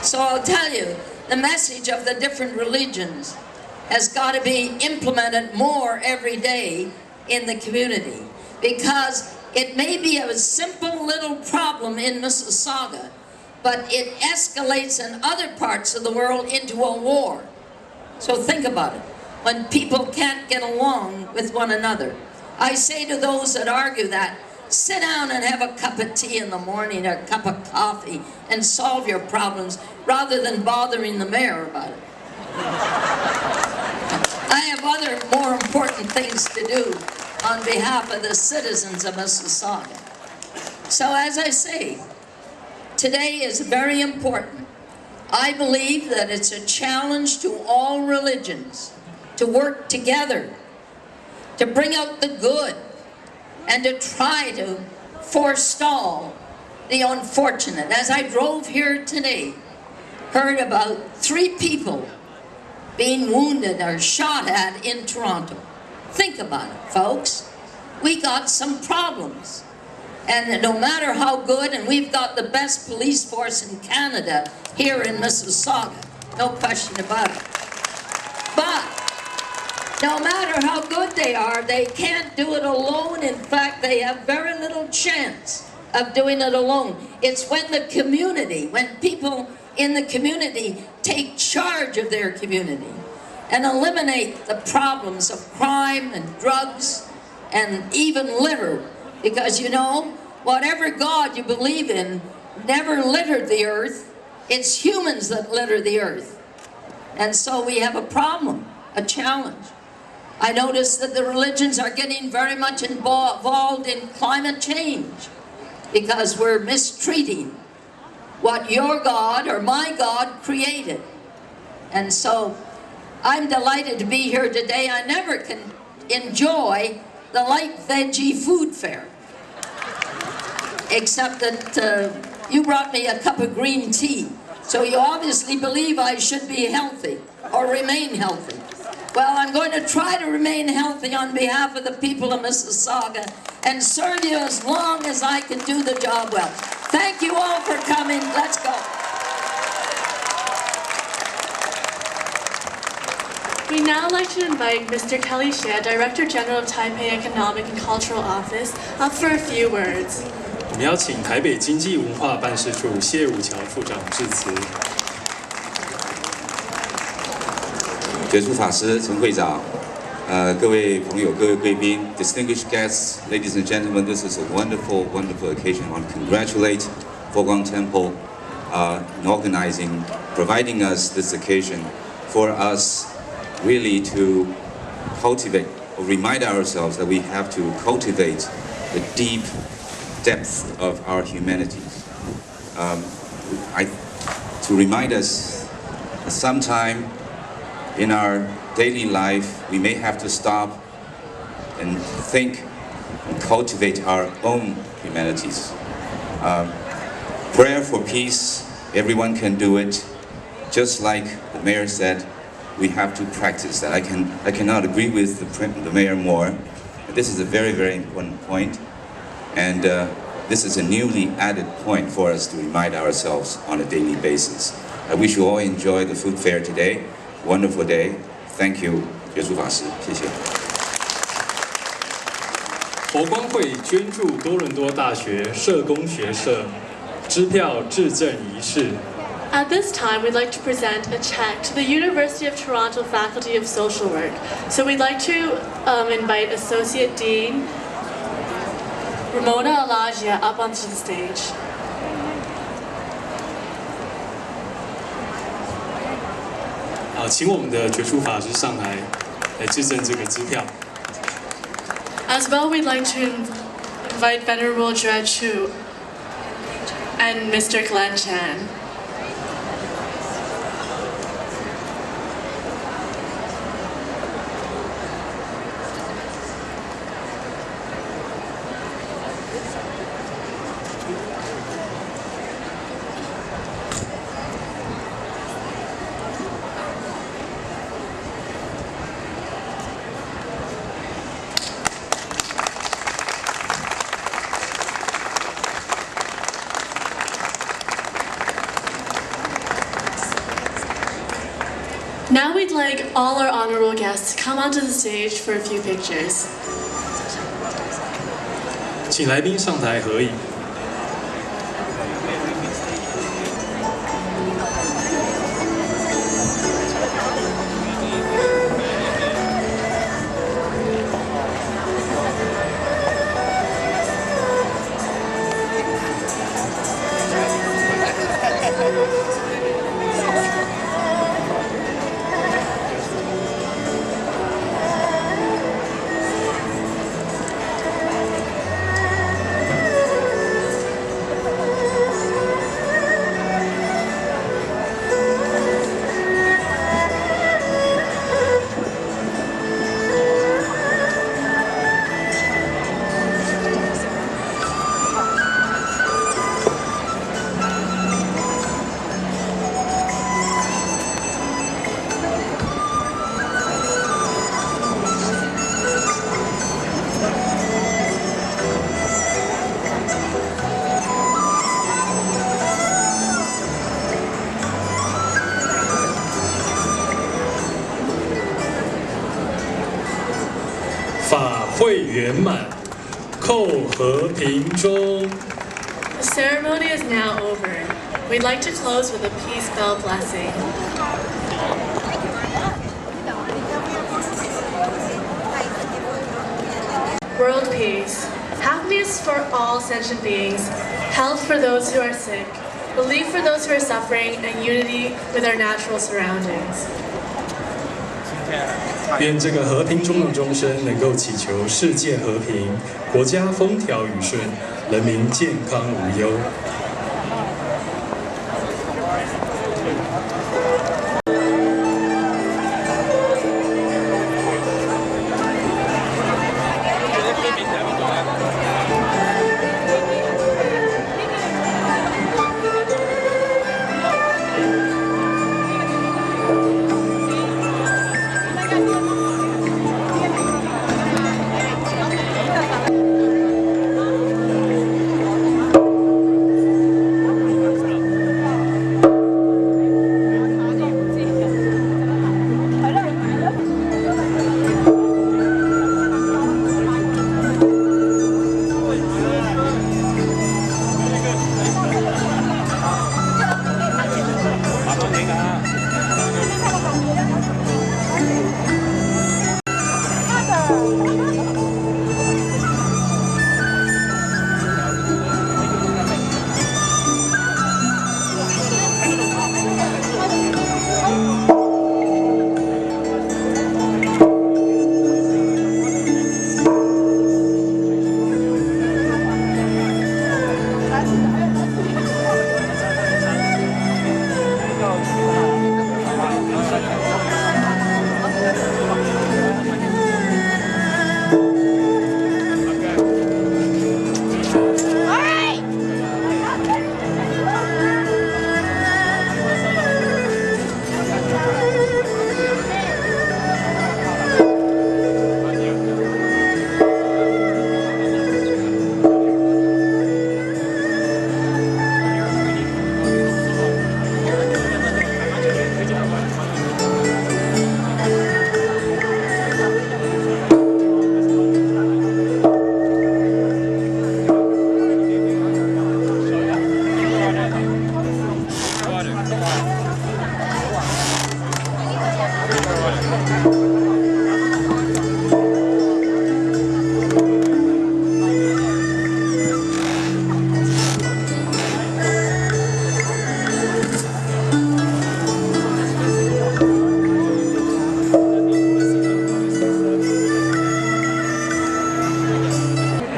So I'll tell you, the message of the different religions has got to be implemented more every day in the community, because it may be a simple little problem in Mississauga, but it escalates in other parts of the world into a war. So think about it. When people can't get along with one another, I say to those that argue that, sit down and have a cup of tea in the morning or a cup of coffee and solve your problems rather than bothering the mayor about it. I have other more important things to do on behalf of the citizens of Mississauga. So as I say, today is very important. I believe that it's a challenge to all religions to work together, to bring out the good and to try to forestall the unfortunate. As I drove here today, heard about 3 people being wounded or shot at in Toronto. Think about it, folks. We got some problems. And no matter how good, and we've got the best police force in Canada here in Mississauga, no question about it. But no matter how good they are, they can't do it alone. In fact, they have very little chance of doing it alone. It's when the community, when people in the community take charge of their community and eliminate the problems of crime and drugs and even litter. Because you know, whatever God you believe in never littered the earth. It's humans that litter the earth. And so we have a problem, a challenge. I notice that the religions are getting very much involved in climate change because we're mistreating what your God or my God created. And so I'm delighted to be here today. I never can enjoy the light veggie food fair, except that you brought me a cup of green tea. So you obviously believe I should be healthy or remain healthy. Well, I'm going to try to remain healthy on behalf of the people of Mississauga and serve you as long as I can do the job well. Thank you all for coming. Let's go. We'd now like to invite Mr. Kelly Xie, Director General of Taipei Economic and Cultural Office, up for a few words. 我们邀请台北经济文化办事处谢武桥处长致辞。觉出法师、陈会长，各位朋友、各位贵宾 ，distinguished guests, ladies and gentlemen, this is a wonderful, wonderful occasion. I want to congratulate Foguang Temple in organizing, providing us this occasion for us really to cultivate or remind ourselves that we have to cultivate the deep depth of our humanity. To remind us sometime in our daily life, we may have to stop and think and cultivate our own humanities. Prayer for peace, everyone can do it. Just like the mayor said, we have to practice that. I cannot agree with the mayor more. This is a very, very important point. And this is a newly added point for us to remind ourselves on a daily basis. I wish you all enjoy the food fair today. Wonderful day. Thank you, 觉出法师，谢谢。佛光会捐助多伦多大学社工学社支票致赠仪式。At this time, we'd like to present a check to the University of Toronto Faculty of Social Work. So we'd like to invite Associate Dean Ramona Alagia up onto the stage. 好，请我们的觉出法师上台来致赠这个支票。As well, we'd like to invite Venerable Dred Chu and Mr. Glenn Chan. Now we'd like all our honorable guests to come onto the stage for a few pictures. 请来宾上台合影。会圆满，扣和平钟。 The ceremony is now over. We'd like to close with a peace bell blessing. World peace. Happiness for all sentient beings. Health for those who are sick. Relief for those who are suffering. And unity with our natural surroundings. 愿这个和平钟的钟声能够祈求世界和平，国家风调雨顺，人民健康无忧。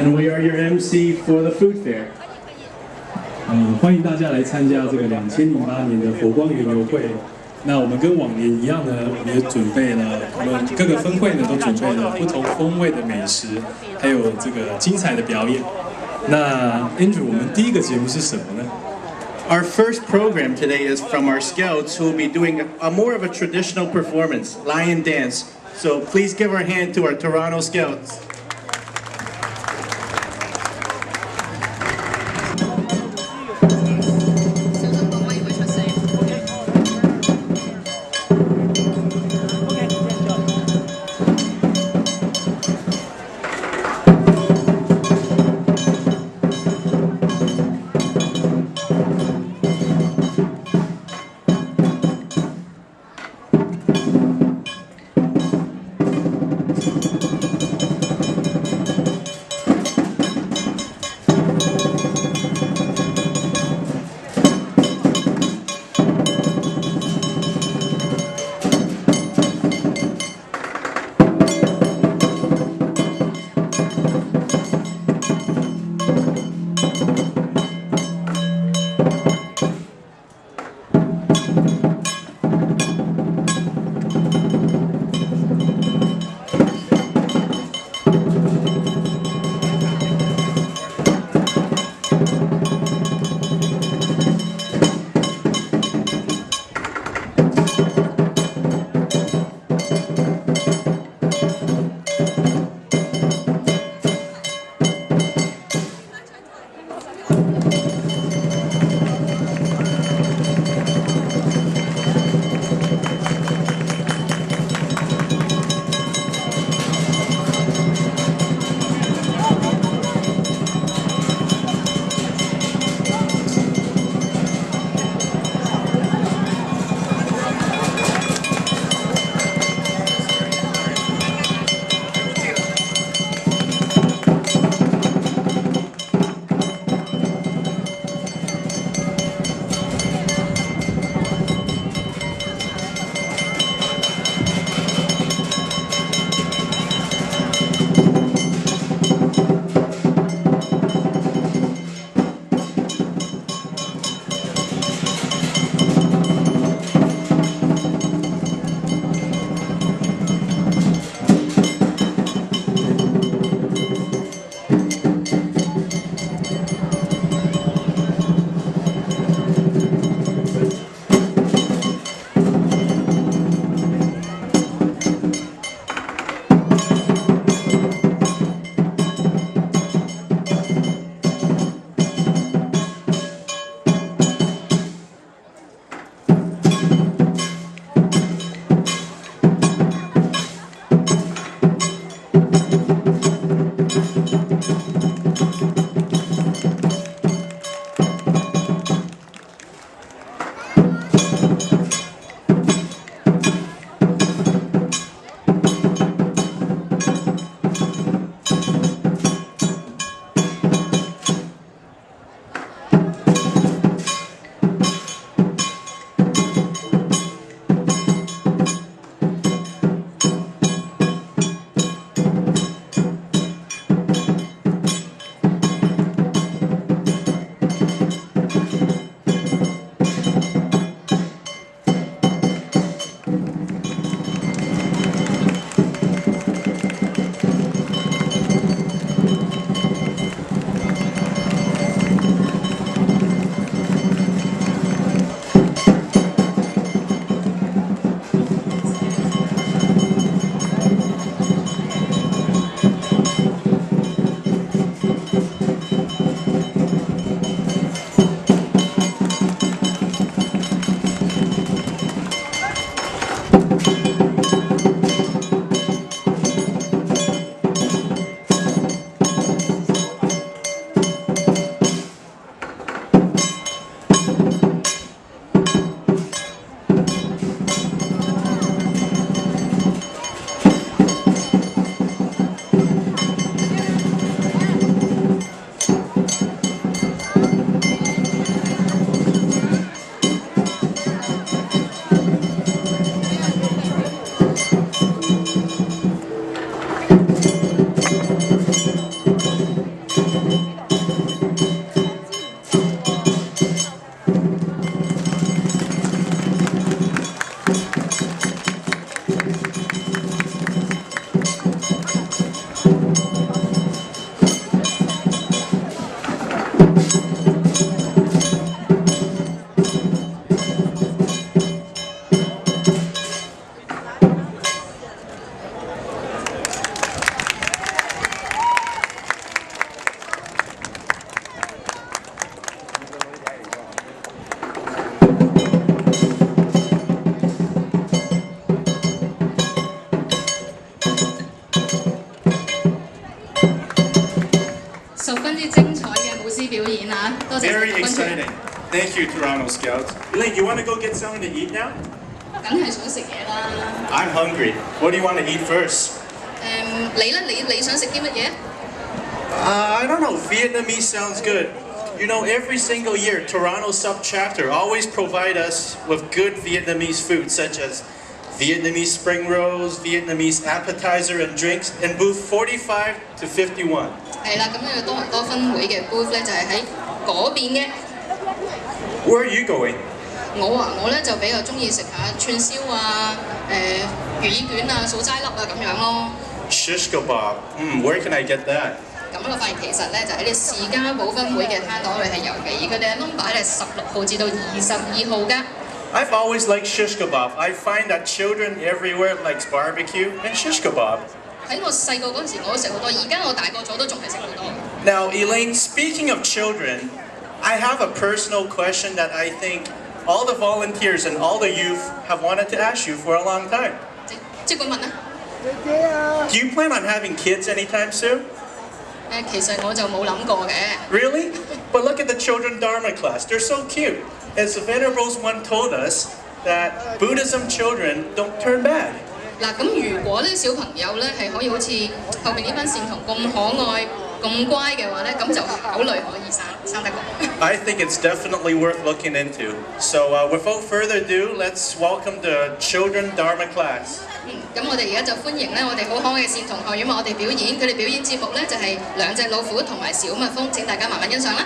And we are your MC for the food fair. 欢迎大家来参加这个2008年的佛光园游会。那我们跟往年一样呢，我们也准备了，我们各个分会呢都准备了不同风味的美食，还有这个精彩的表演。那 Andrew， 我们第一个节目是什么呢？ Our first program today is from our scouts who will be doing a more of a traditional performance, lion dance. So please give our hand to our Toronto Scouts. Very exciting. Thank you, Toronto Scouts. Elaine, you want to go get something to eat now? 梗係想食嘢啦。I'm hungry. What do you want to eat first? 你啦，你想食啲乜嘢？ I don't know. Vietnamese sounds good. You know, every single year, Toronto Sub-Chapter always provide us with good Vietnamese food, such as Vietnamese spring rolls, Vietnamese appetizer and drinks, in booth 45 to 51. 係啦，咁呢個多倫多分會嘅 booth 咧就係喺嗰邊嘅。Where are you going? 我咧就比較中意食下串燒啊、魚耳卷啊、素齋粒啊咁樣咯。Shish kebab. Where can I get that? 咁我發現其實咧就喺啲士嘉堡分會嘅攤檔裏係有嘅，而佢哋嘅 number 係16號至到22號㗎。I've always liked shish kebab. I find that children everywhere likes barbecue and shish kebab. 喺我細個嗰陣時我都食好多，而家我大個咗都仲係食好多。Now, Elaine, speaking of children, I have a personal question that I think all the volunteers and all the youth have wanted to ask you for a long time. 即管問啦。Do you plan on having kids anytime soon? 其實我就冇諗過嘅。Really? But look at the children Dharma class. They're so cute. As the Venerables one told us, that Buddhism children don't turn bad. 嗱，咁如果咧小朋友咧係可以好似後邊呢班善童咁可愛、咁乖嘅話咧，咁就考慮可以生得過。I think it's definitely worth looking into. So without further ado, let's welcome the children Dharma class. 咁我哋而家就歡迎咧我哋好可愛嘅善童學院為我哋表演，佢哋表演節目咧就係兩隻老虎同埋小蜜蜂，請大家慢慢欣賞啦。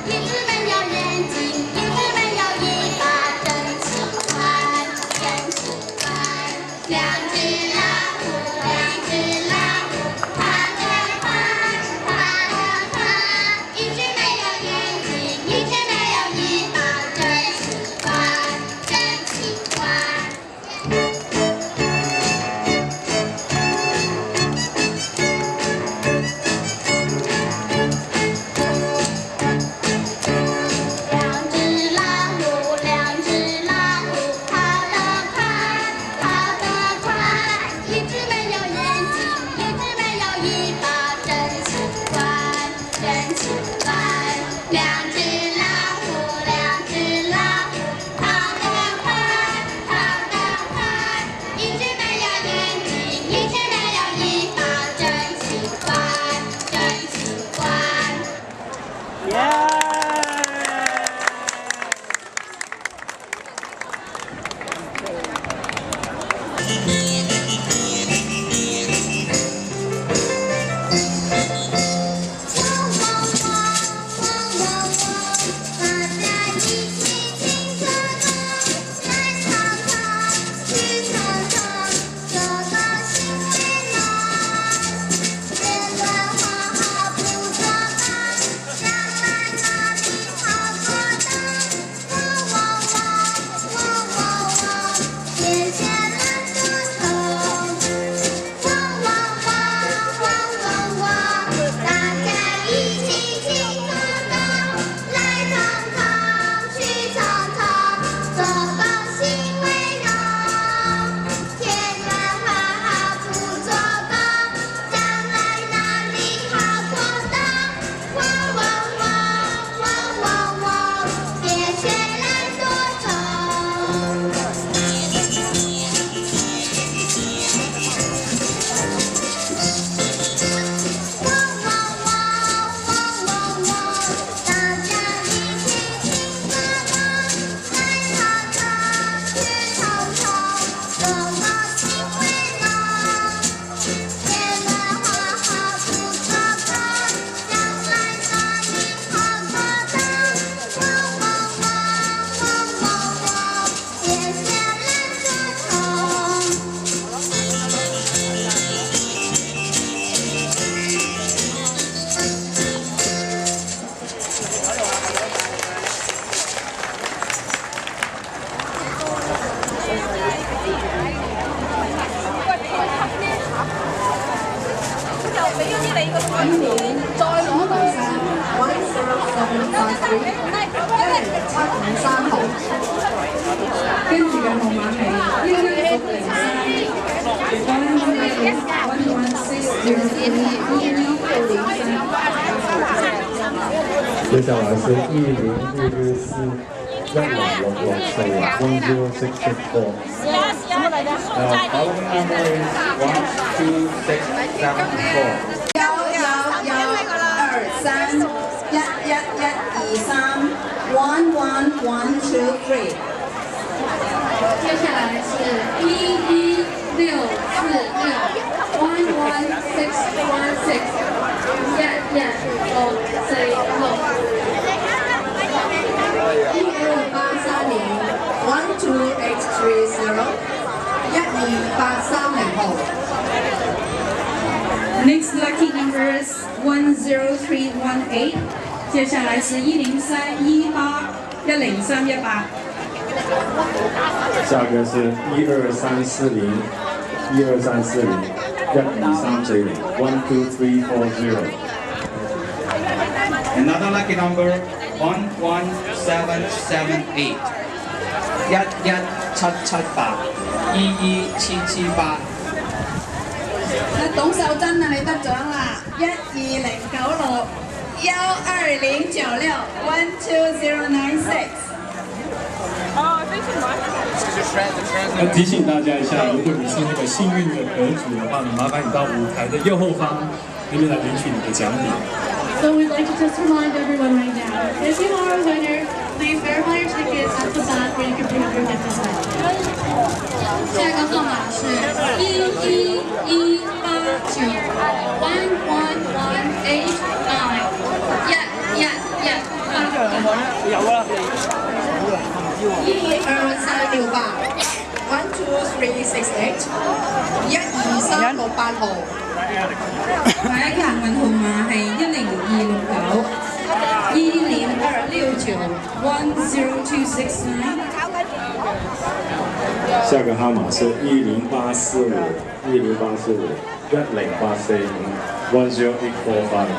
一只没有眼睛，一只没有尾巴，真奇怪。號，跟住嘅號碼係接下來是1066410664106641064。Following number is 12674。1112311231123。接下来是116161126312830。Next lucky number is 10318。接下来是10318103118。下個是12340，12340，12340，12340。Another lucky number 11778，11778，11778。董秀珍啊，你得獎啦！12096，12096，12096。要提醒大家一下，如果你是那个幸运的得主的话，麻烦你到舞台的右后方那边来领取你的奖品。So we'd like to just remind everyone right now, if you are a winner, please verify your tickets at the back where you can pick up your gift as well. 下一个号码是12368，12368，12368號。下一個幸運號碼係10269，10269，10269。下個號碼是10845，10845，10845，10845。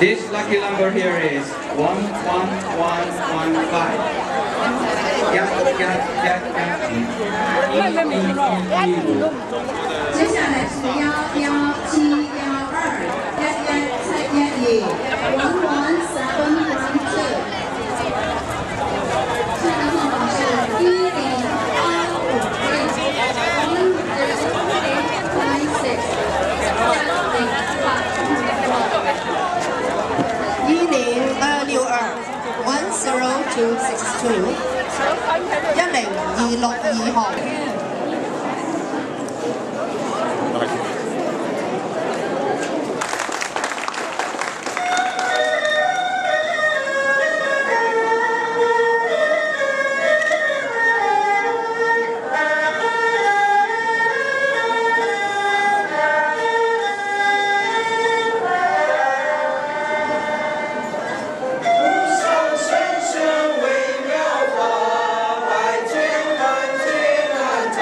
This lucky number here is 11115。接下來是11712，11712，11712。10262，10262號。神为妙法，百千万劫难逃。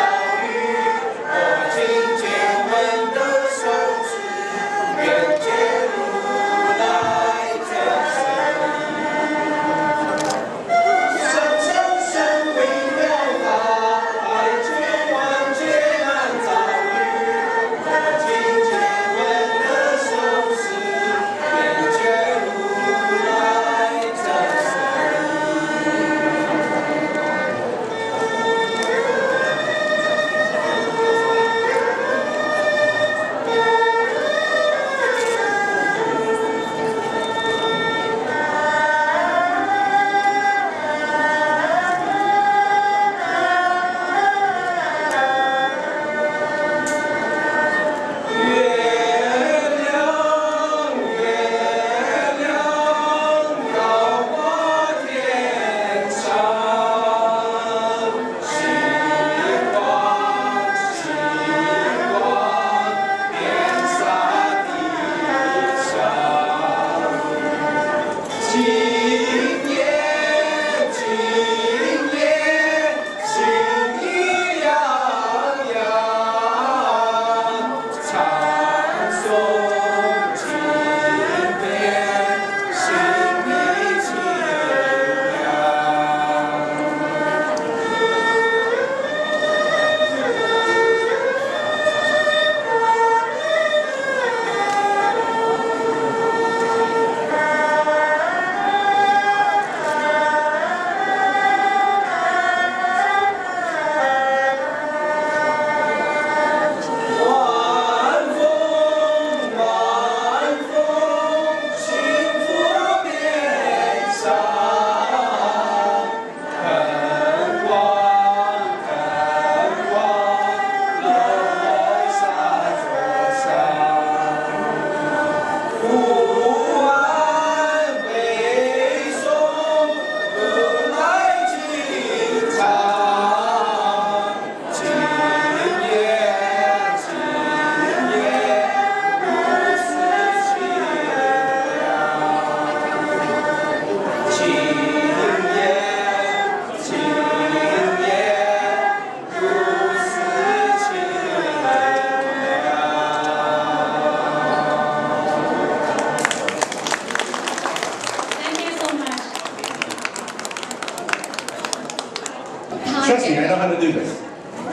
to do this.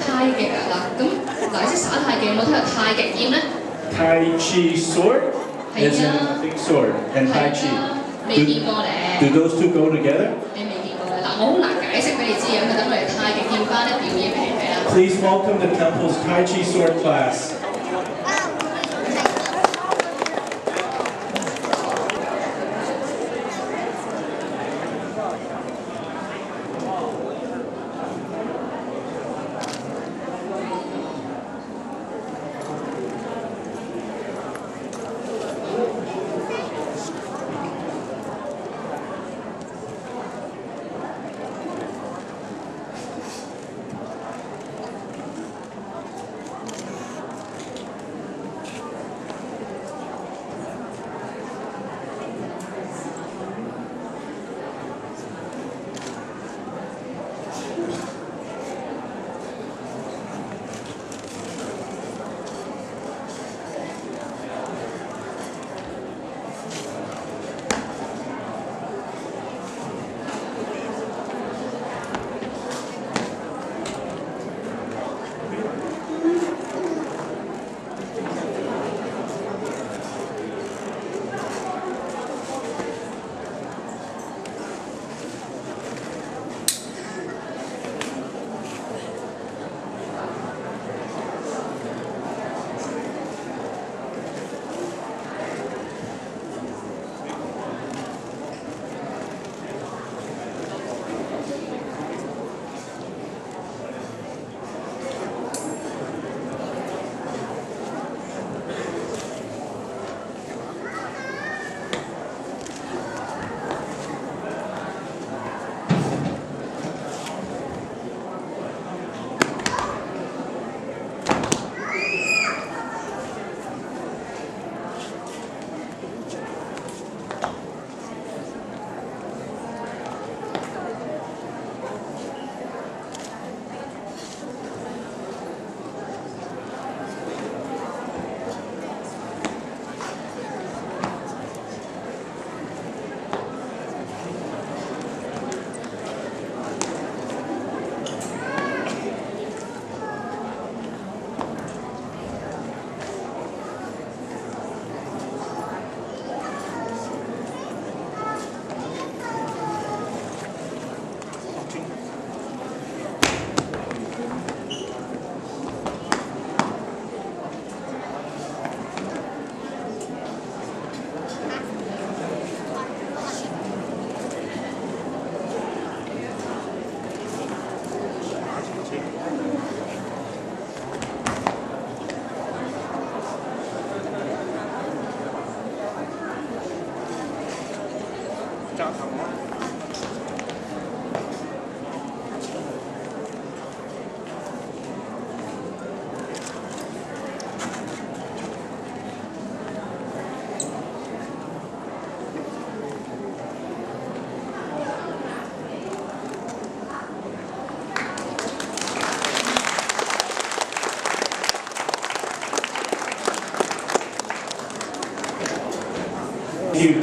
太極啊嗱，咁嗱識耍太極有冇聽過太極劍咧？ Tai Chi sword is in a big sword and Tai Chi. 未見過咧。Do those two go together? 你未見過咧？嗱，我好難解釋俾你知啊，咁等我哋太極劍班咧表演俾你睇啦。Please welcome the temple's Tai Chi sword class.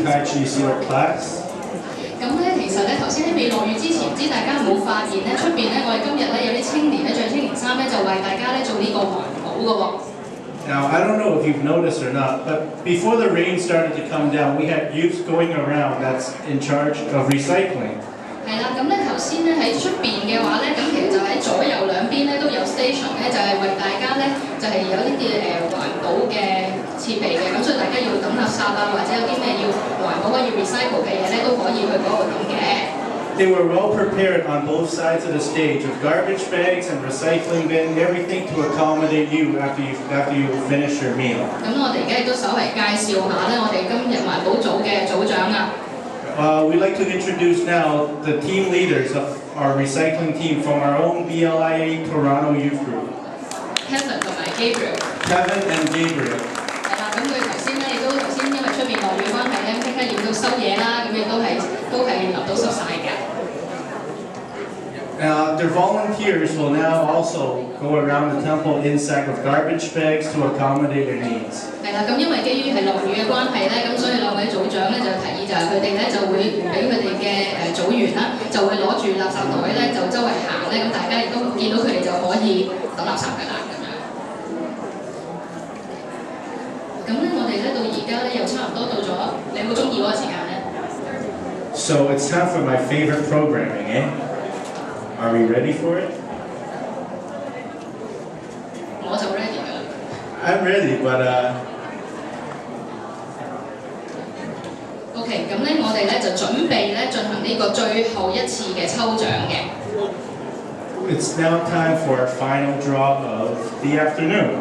Tai Chi sword class. 咁咧，其實咧，頭先喺未落雨之前，唔知大家有冇發現咧，出邊咧，我哋今日咧有啲青年咧着青年衫咧，就為大家咧做呢個環保嘅喎。Now, I don't know if you've noticed or not, but before the rain started to come down, we had youth going around that's in charge of recycling. 係啦，咁咧頭先咧喺出邊嘅話咧，咁其實就喺左右兩邊咧都有 station 咧，就係為大家咧就係有呢啲環保嘅設備嘅，咁所以大家要抌垃圾啊，或者有啲咩要環保要 recycle 嘅嘢咧，都可以去嗰度抌嘅。They were well prepared on both sides of the stage with garbage bags and recycling bin, everything to accommodate you after you finish your meal. 咁我哋而家亦都稍微介紹下咧，我哋今日環保組嘅組長啊。We'd like to introduce now the team leaders of our recycling team from our own BLIA Toronto Youth Group. Kevin 同埋 Gabriel。Kevin and Gabriel. 係啦，咁佢頭先咧亦都頭先因為出邊落雨關係咧，即刻要到收嘢啦，咁亦都係淋到濕晒嘅。Their volunteers will now also go around the temple in sack with garbage bags to accommodate your needs. 係啦，咁因為基於係落雨嘅關係咧，咁所以兩位組長咧就提議就係佢哋咧就會俾佢哋嘅組員啦，就會攞住垃圾袋咧就周圍行咧，咁大家亦都見到佢哋就可以抌垃圾㗎啦咁樣。咁咧我哋咧到而家咧又差唔多到咗你好中意嗰個時間咧。So it's time for my favorite programming, eh? Are we ready for it? 我就 ready 㗎啦。I'm ready, but OK， 咁咧我哋咧就準備咧進行呢個最後一次嘅抽獎嘅。It's now time for our final draw of the afternoon.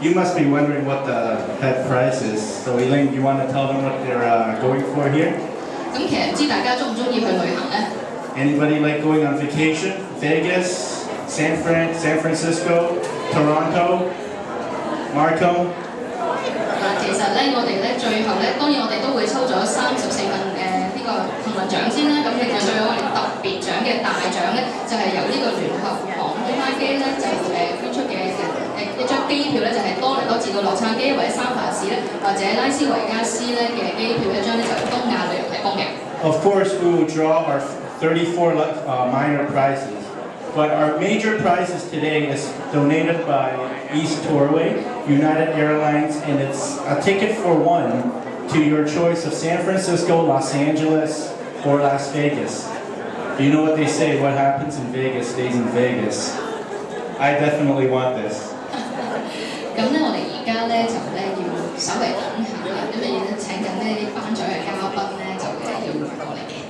You must be wondering what the head prize is. So Elaine, you want to tell them what they're going for here? 咁其實唔知大家中唔中意去旅行咧？ Anybody like going on vacation? Vegas, San Francisco, Toronto, Markham? 其實咧，我哋咧最後咧，當然我哋都會抽咗34份呢個幸運獎先啦。咁另外最後我哋特別獎嘅大獎咧，就係由呢個聯合航空班機咧就捐出嘅一張機票咧，就係多倫多至到洛杉磯或者三藩市咧，或者拉斯維加斯咧嘅機票一張咧，就係東亞旅遊提供嘅。Of course, we will draw our 34 minor prizes. But our major prizes today is donated by East Tourway, United Airlines, and it's a ticket for one to your choice of San Francisco, Los Angeles, or Las Vegas. You know what they say, what happens in Vegas stays in Vegas. I definitely want this. 咁咧，我哋而家咧就咧要稍微等下，因為咧請緊呢啲頒獎嘅嘉賓咧就要過嚟嘅。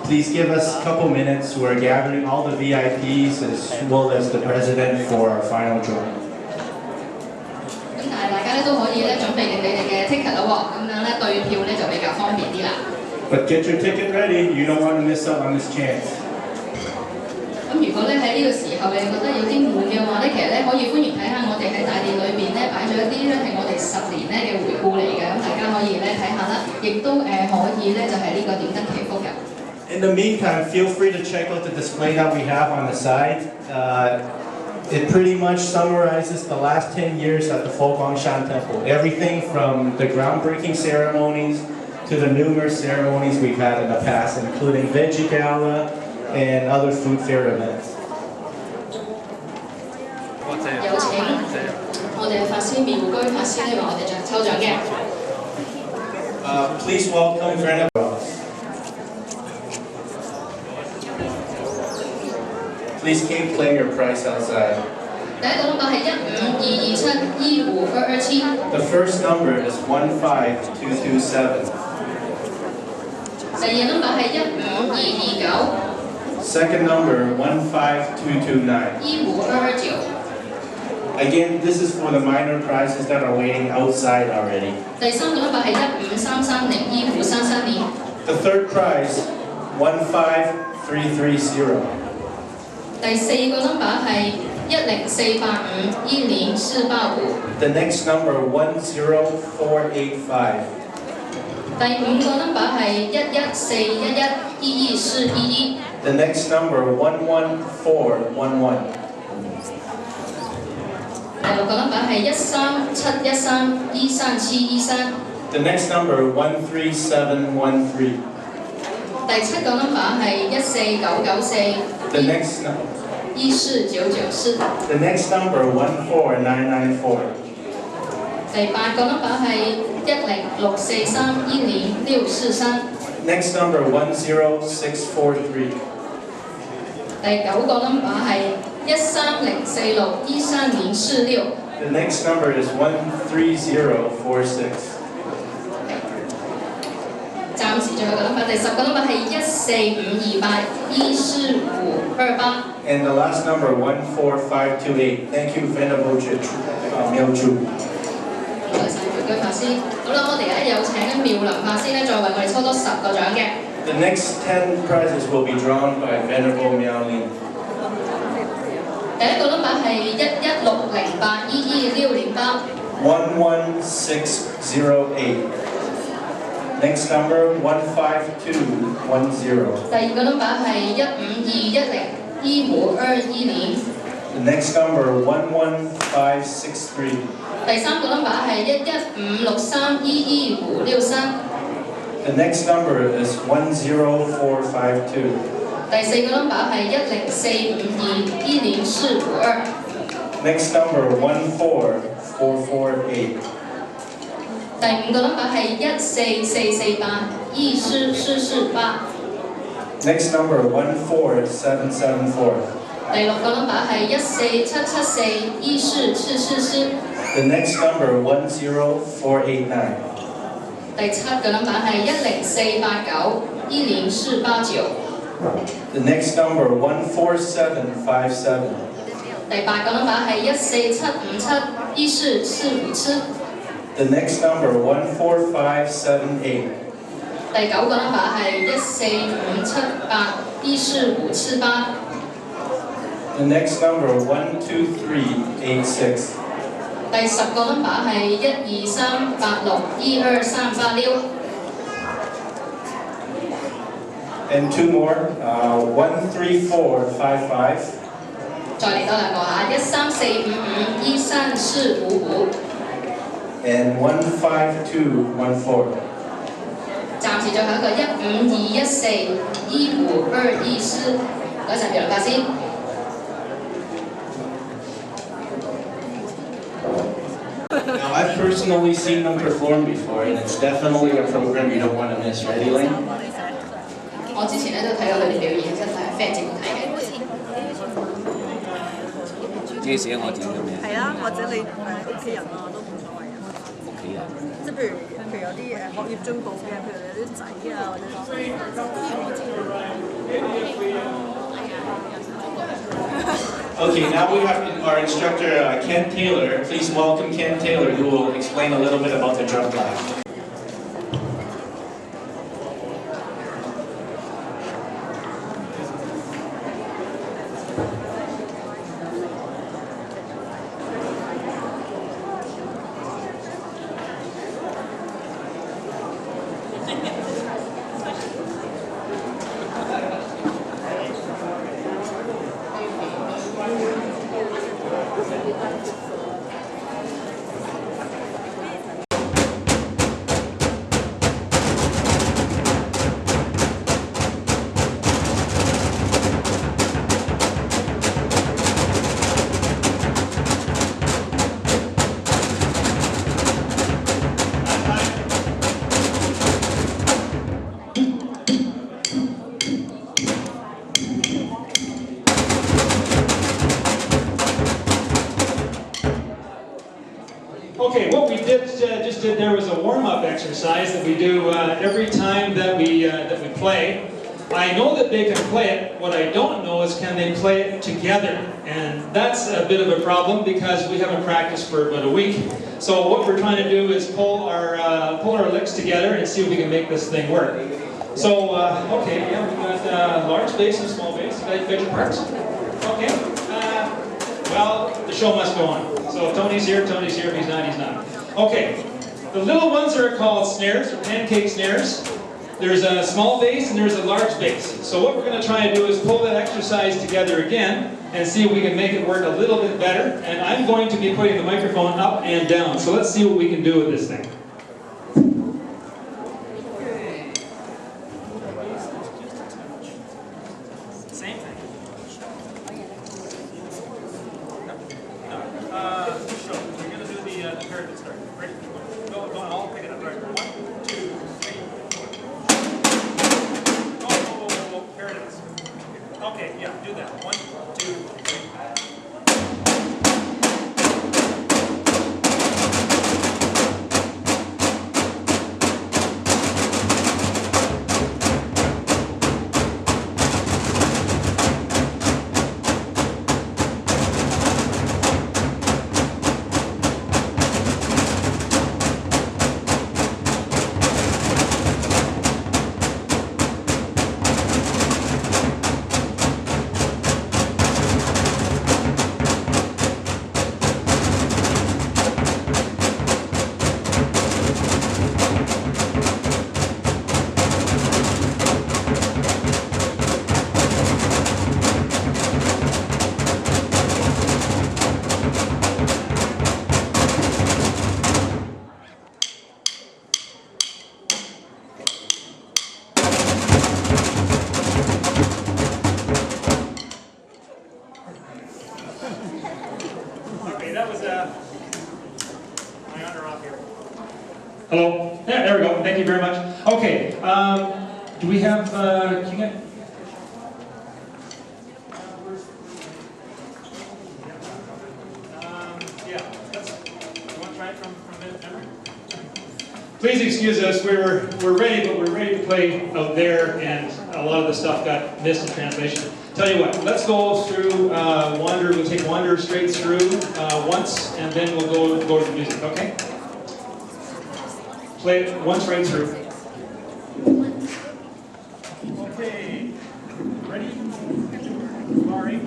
Please give us a couple minutes. We're gathering all the VIPs as well as the president for our final draw. 咁但係大家咧都可以咧準備定你哋嘅 ticket 咯喎，咁樣咧對票咧就比較方便啲啦。But get your ticket ready. You don't want to miss out on this chance. 咁如果咧喺呢個時候你覺得有啲悶嘅話咧，其實咧可以歡迎睇下我哋喺大殿裏邊咧擺咗一啲咧係我哋10年咧嘅回顧嚟嘅，咁大家可以咧睇下啦，亦都可以咧就係呢個點燈祈福嘅。In the meantime, feel free to check out the display that we have on the side. It pretty much summarizes the last 10 years at the Foguang Temple. Everything from the groundbreaking ceremonies to the numerous ceremonies we've had in the past, including Veggie Gala and other food fair events. 有請我哋嘅法師妙居法師咧，話我哋就抽獎嘅。Please welcome Brenda. Please keep playing your price outside. 第一個 number 係15227152227。 The first number is 15227. 第二個 number 係15229。Second number 15229. 15229。 Again, this is for the minor prizes that are waiting outside already. 第三個 number 係15330，15330。 The third prize 15330. 第四個 number 係10485，10485。 The next number 10485. 第五個 number 係11411，11411。 The next number 11411. 第六個 number 係13713，13713。 The next number 13713. 第七個 number 係14994。 The next number 14994。 The next number 14994. 第八個 number 係10643，10643。 Next number 10643. 第九個 number 係13046，13046。 The next number is 13046. 暫時最後個 number，第十個 number 係14528，14528。 And the last number 14528. Thank you, Venerable Miao Chu. 唔該曬梅居法師。好啦，我哋咧有請妙林法師咧，再為我哋抽多10個獎嘅。The next 10 prizes will be drawn by Venerable Miao Lin. 第一個 number 係11608，11608。 11608. Next number 15210. 第二個 number 係15210，15210。 The next number 11563. 第三個 number 係11563，11563。The next number is 10452. 第四個 number 係104521042。Next number 14448. 第五個 number 係14448144448。Next number 14774. 第六個 number 係147741444。The next number 10489. 第七個 number 係10489104889。The next number 14757. 第八個 number 係14757144457。The next number 14578. 第九個 number 係14578144578。The next number 12386. 第十個 number 係12386123866。And two more, 13455. 再嚟多兩個嚇，13455134455。And 15214. 暫時最後一個152141522。嗰陣楊教先。Now, I've personally seen them perform before, and it's definitely a program you don't want to miss. Ready, Elaine? 我之前咧都睇過佢哋表演，真係非常之好睇嘅。自己寫我自己嘅名。係啊，或者你屋企人啊都冇所謂啊。屋企人。即係譬如有啲學業進步嘅，譬如有啲仔啊或者。Okay, now we have our instructor, Ken Taylor. Please welcome Ken Taylor, who will explain a little bit about the drum class. Okay, what we just did there was a warm-up exercise that we do every time that we play. I know that they can play it. What I don't know is can they play it together, and that's a bit of a problem because we haven't practiced for about a week. So what we're trying to do is pull our licks together and see if we can make this thing work. So okay, yeah, we've got large bass and small bass. Got your parts? Okay. Well, the show must go on. So if Tony's here, Tony's here. If he's not, he's not. Okay. The little ones are called snares, or pancake snares. There's a small bass and there's a large bass. So what we're going to try and do is pull that exercise together again and see if we can make it work a little bit better. And I'm going to be putting the microphone up and down. So let's see what we can do with this thing. Same thing. Sure. We're going to do the pyramid start. Ready? Go on, I'll pick it up. Right. 1, 2, 3, 4. Oh, here it is. Okay, yeah, do that. 1, 2, 3. Hello? Yeah, there we go. Thank you very much. Okay. Do we have, can you Please excuse us, we're ready, but we're ready to play out there, and a lot of the stuff got missed in translation. Tell you what, let's go through Wander, we'll take Wander straight through once, and then we'll go to the music, okay? Play it once right through. Okay, ready? Sorry.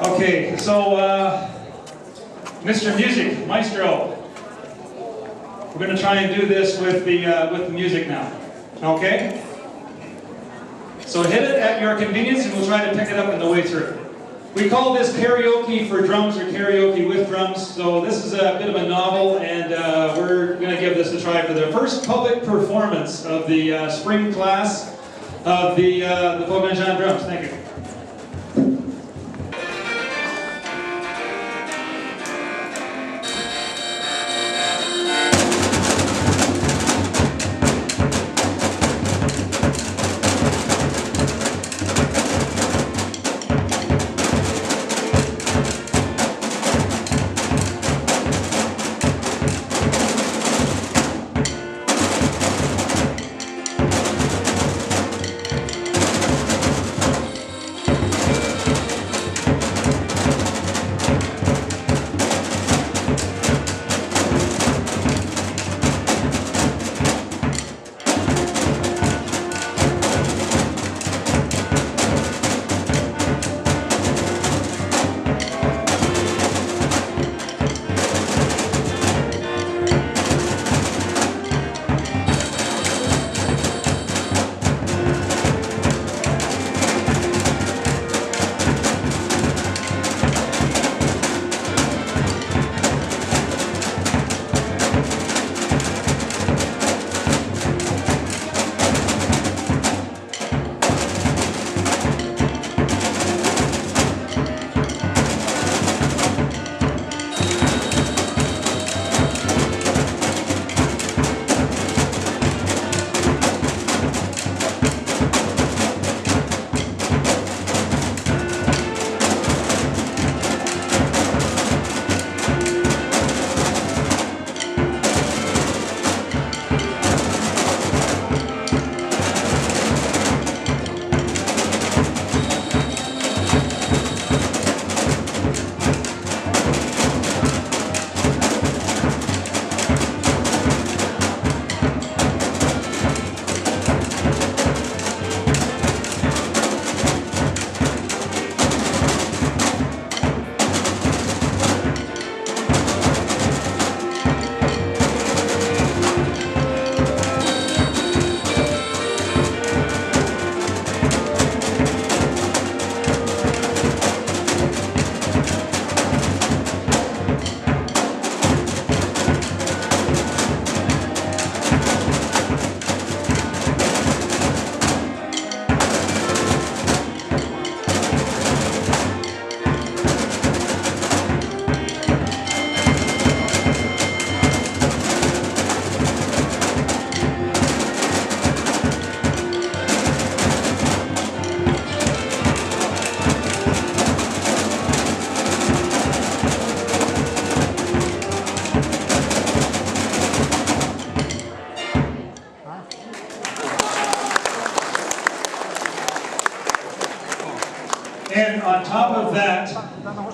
Okay, so Mr. Music, Maestro, we're going to try and do this with the music now, okay? So hit it at your convenience and we'll try to pick it up on the way through. We call this karaoke for drums or karaoke with drums, so this is a bit of a novel, and we're going to give this a try for the first public performance of the spring class of the Foguang Temple drums. Thank you.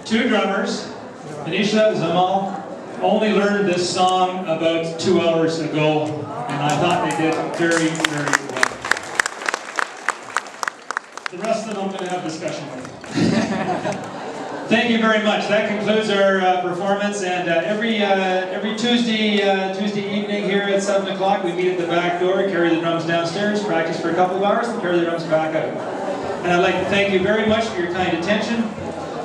two drummers, Anisha, Zamal, only learned this song about 2 hours ago, and I thought they did very, very well. The rest of them I'm going to have discussion with. Thank you very much. That concludes our performance, and every Tuesday evening here at 7 o'clock we meet at the back door, carry the drums downstairs, practice for a couple of hours, and carry the drums back out. And I'd like to thank you very much for your kind attention,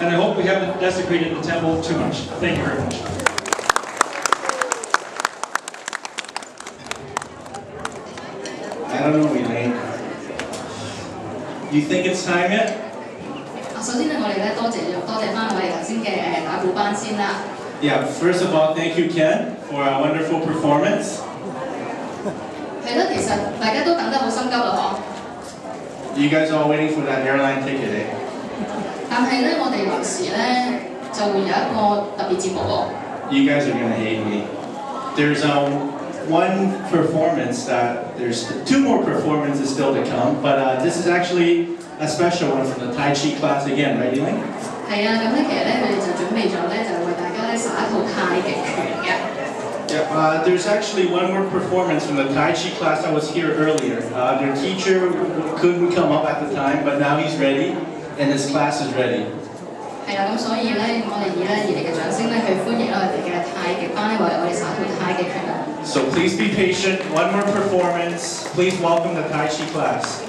and I hope we haven't desecrated the temple too much. Thank you very much. I don't know, Elaine. You think it's time yet? 首先咧，我哋咧多謝翻我哋頭先嘅打鼓班先啦。Yeah, first of all, thank you, Ken, for a wonderful performance. 係咯，其實大家都等得好心急啦，嗬。You guys are all waiting for that airline ticket, eh? 但係咧，我哋臨時咧就會有一個特別節目喎。You guys are gonna hate me. There's one performance there's 2 more performances still to come, but this is actually a special one from the Tai Chi class again, right, Elaine? 係啊，咁咧其實咧佢哋就準備咗咧就為大家咧耍一套太極拳嘅。Yeah, there's actually one more performance from the Tai Chi class that was here earlier. Their teacher couldn't come up at the time, but now he's ready, and his class is ready. 係啦，咁所以咧，我哋以熱烈嘅掌聲咧去歡迎我哋嘅太極班咧，為我哋耍套太極拳啊！ So please be patient. One more performance. Please welcome the Tai Chi class.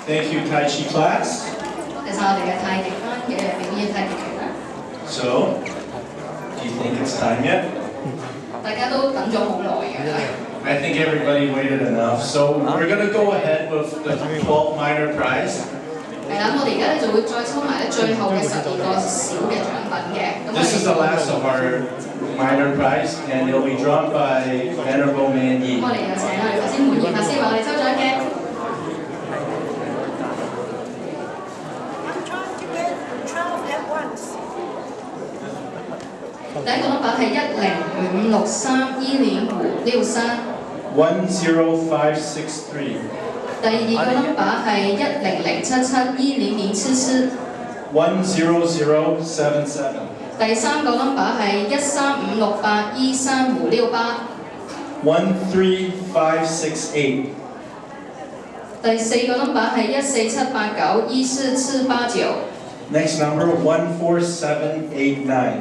Thank you, Tai Chi class. 其實我哋嘅太極班嘅表演太極拳啦。So, do you think it's time yet? 大家都等咗好耐嘅。I think everybody waited enough. So we're going to go ahead with the 12 minor prize. 係啦，我哋而家咧就會再抽埋咧最後嘅12個小嘅獎品嘅。This is the last of our minor prize, and it'll be drawn by Venerable Man Yi. 我哋有請我哋頭先滿意法師為我哋抽獎嘅。第一個 number 係10563105663。10563. 第二個 number 係100771007。10077. 第三個 number 係13568135568。13568. 第四個 number 係14789144789。Next number 14789.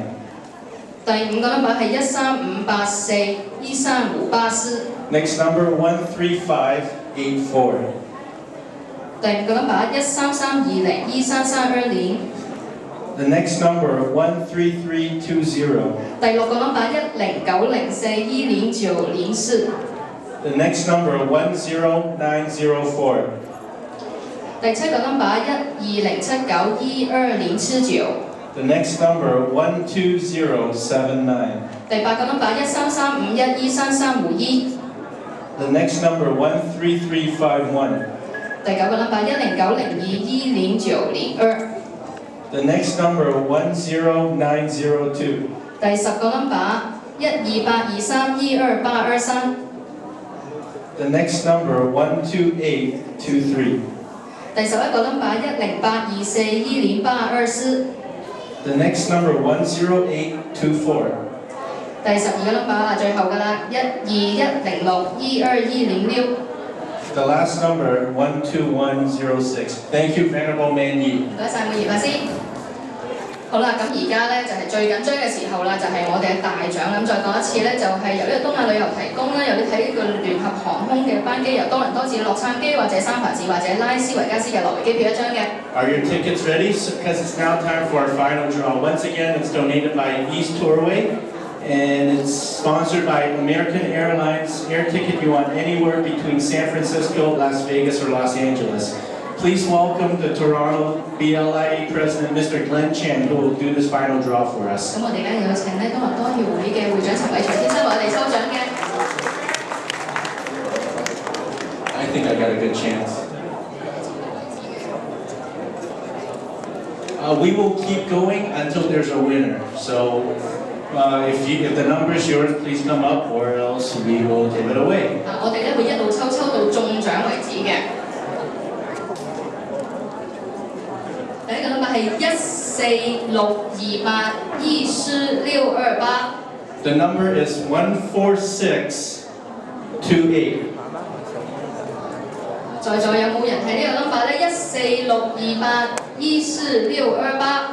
第五個 number 係13584135484。Next number 13584. 第五個 number 133201332。The next number 13320. 第六個 number 10904109404。The next number 10904. 第七個 number 12079120979。The next number 12079. 第八個 number 13351133351。The next number 13351. 第九個 number 10902109202。The next number 10902. 第十個 number 12823128223。The next number 12823. 第十一個 number 10824108224。The next number 10824. 第十二個 number 啦，最後㗎啦，12106122206。The last number 12106. Thank you, Venerable Man Yi. 唔該曬，滿意法師。好啦，咁而家咧就係最緊張嘅時候啦，就係我哋嘅大獎啦。咁再講一次咧，就係由呢個東亞旅遊提供啦，由你睇呢個聯合航空嘅班機由多倫多至洛杉磯或者三藩市或者拉斯維加斯嘅來回機票一張嘅。Are your tickets ready? Because it's now time for our final draw. Once again, it's donated by East Tourway, and it's sponsored by American Airlines. Air ticket you want anywhere between San Francisco, Las Vegas, or Los Angeles. Please welcome the Toronto BLIA President, Mr. Glenn Chan, who will do this final draw for us. 咁我哋而家有請咧多倫多協會嘅會長陳偉才先生為我哋抽獎嘅。I think I got a good chance. We will keep going until there's a winner. So if the number is yours, please come up, or else we will give it away. 我哋咧會一路抽到中獎為止嘅。第一個 number 係14628142628。The number is 14628. 在座有冇人係呢個 number 咧？14628142628。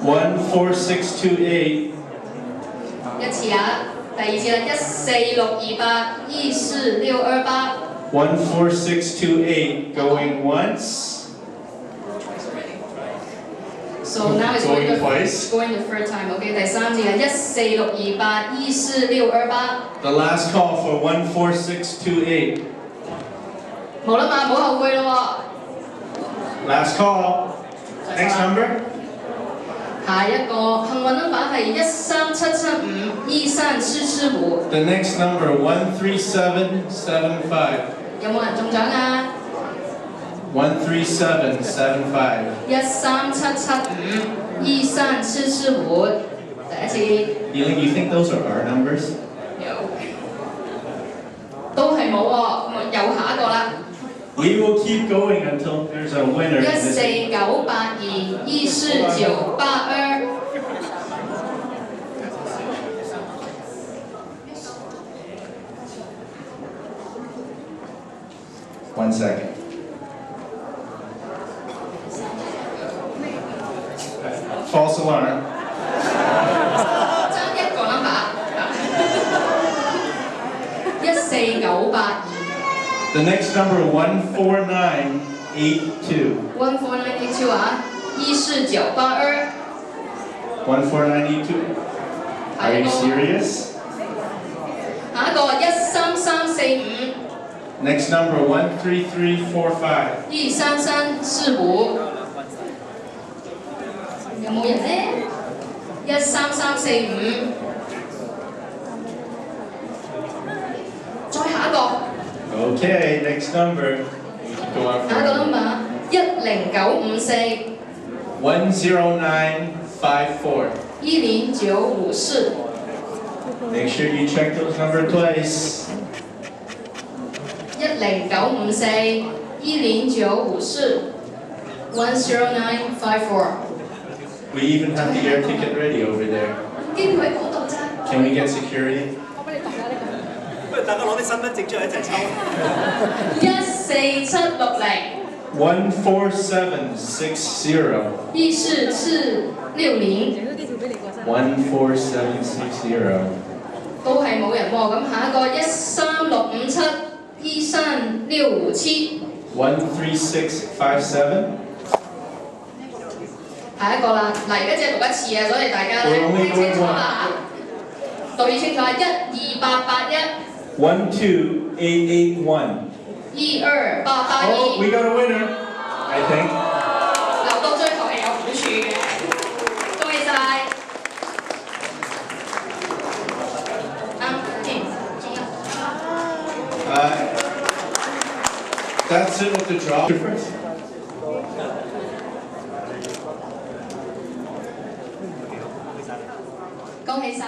14628. 一次啊，第二次啦，14628142628。14628 going once. So now it's going twice. Going the third time. OK， 第三次係14628142628。The last call for 14628. 冇啦嘛，冇後悔咯喎。Last call. Next number. 下一個幸運 number 係13775依山吃吃湖。The next number 13775. 有冇人中獎啊13775. 13775依山吃吃湖，第一次。You think those are our numbers? 都係冇喎，咁又下一個啦。We will keep going until there's a winner. 1498214982。1 second. False alarm. 爭一個 number。14982。The next number 14982. 14982啊，14982。14982. Are you serious? 下一個13345。Next number 13345. 13345。有冇人呢？13345。再下一個。Okay, next number. Go on 下一個 number 10954。10954. 10954。Make sure you check those numbers twice. 10954。10954。10954。We even have the air ticket ready over there. 機票喺嗰度啫。Can we get security? 不如大家攞啲身份證出嚟一齊抽。14760。14760. 14760。14760. 都係冇人喎，咁下一個13657。13657。13657. 下一個啦，嗱而家只係讀一次啊，所以大家咧聽清楚啦嚇，讀清楚12881。12881. 12881。Oh, we got a winner, I think. 留到最後係有好處嘅，恭喜晒。That's it with the draw. 恭喜晒。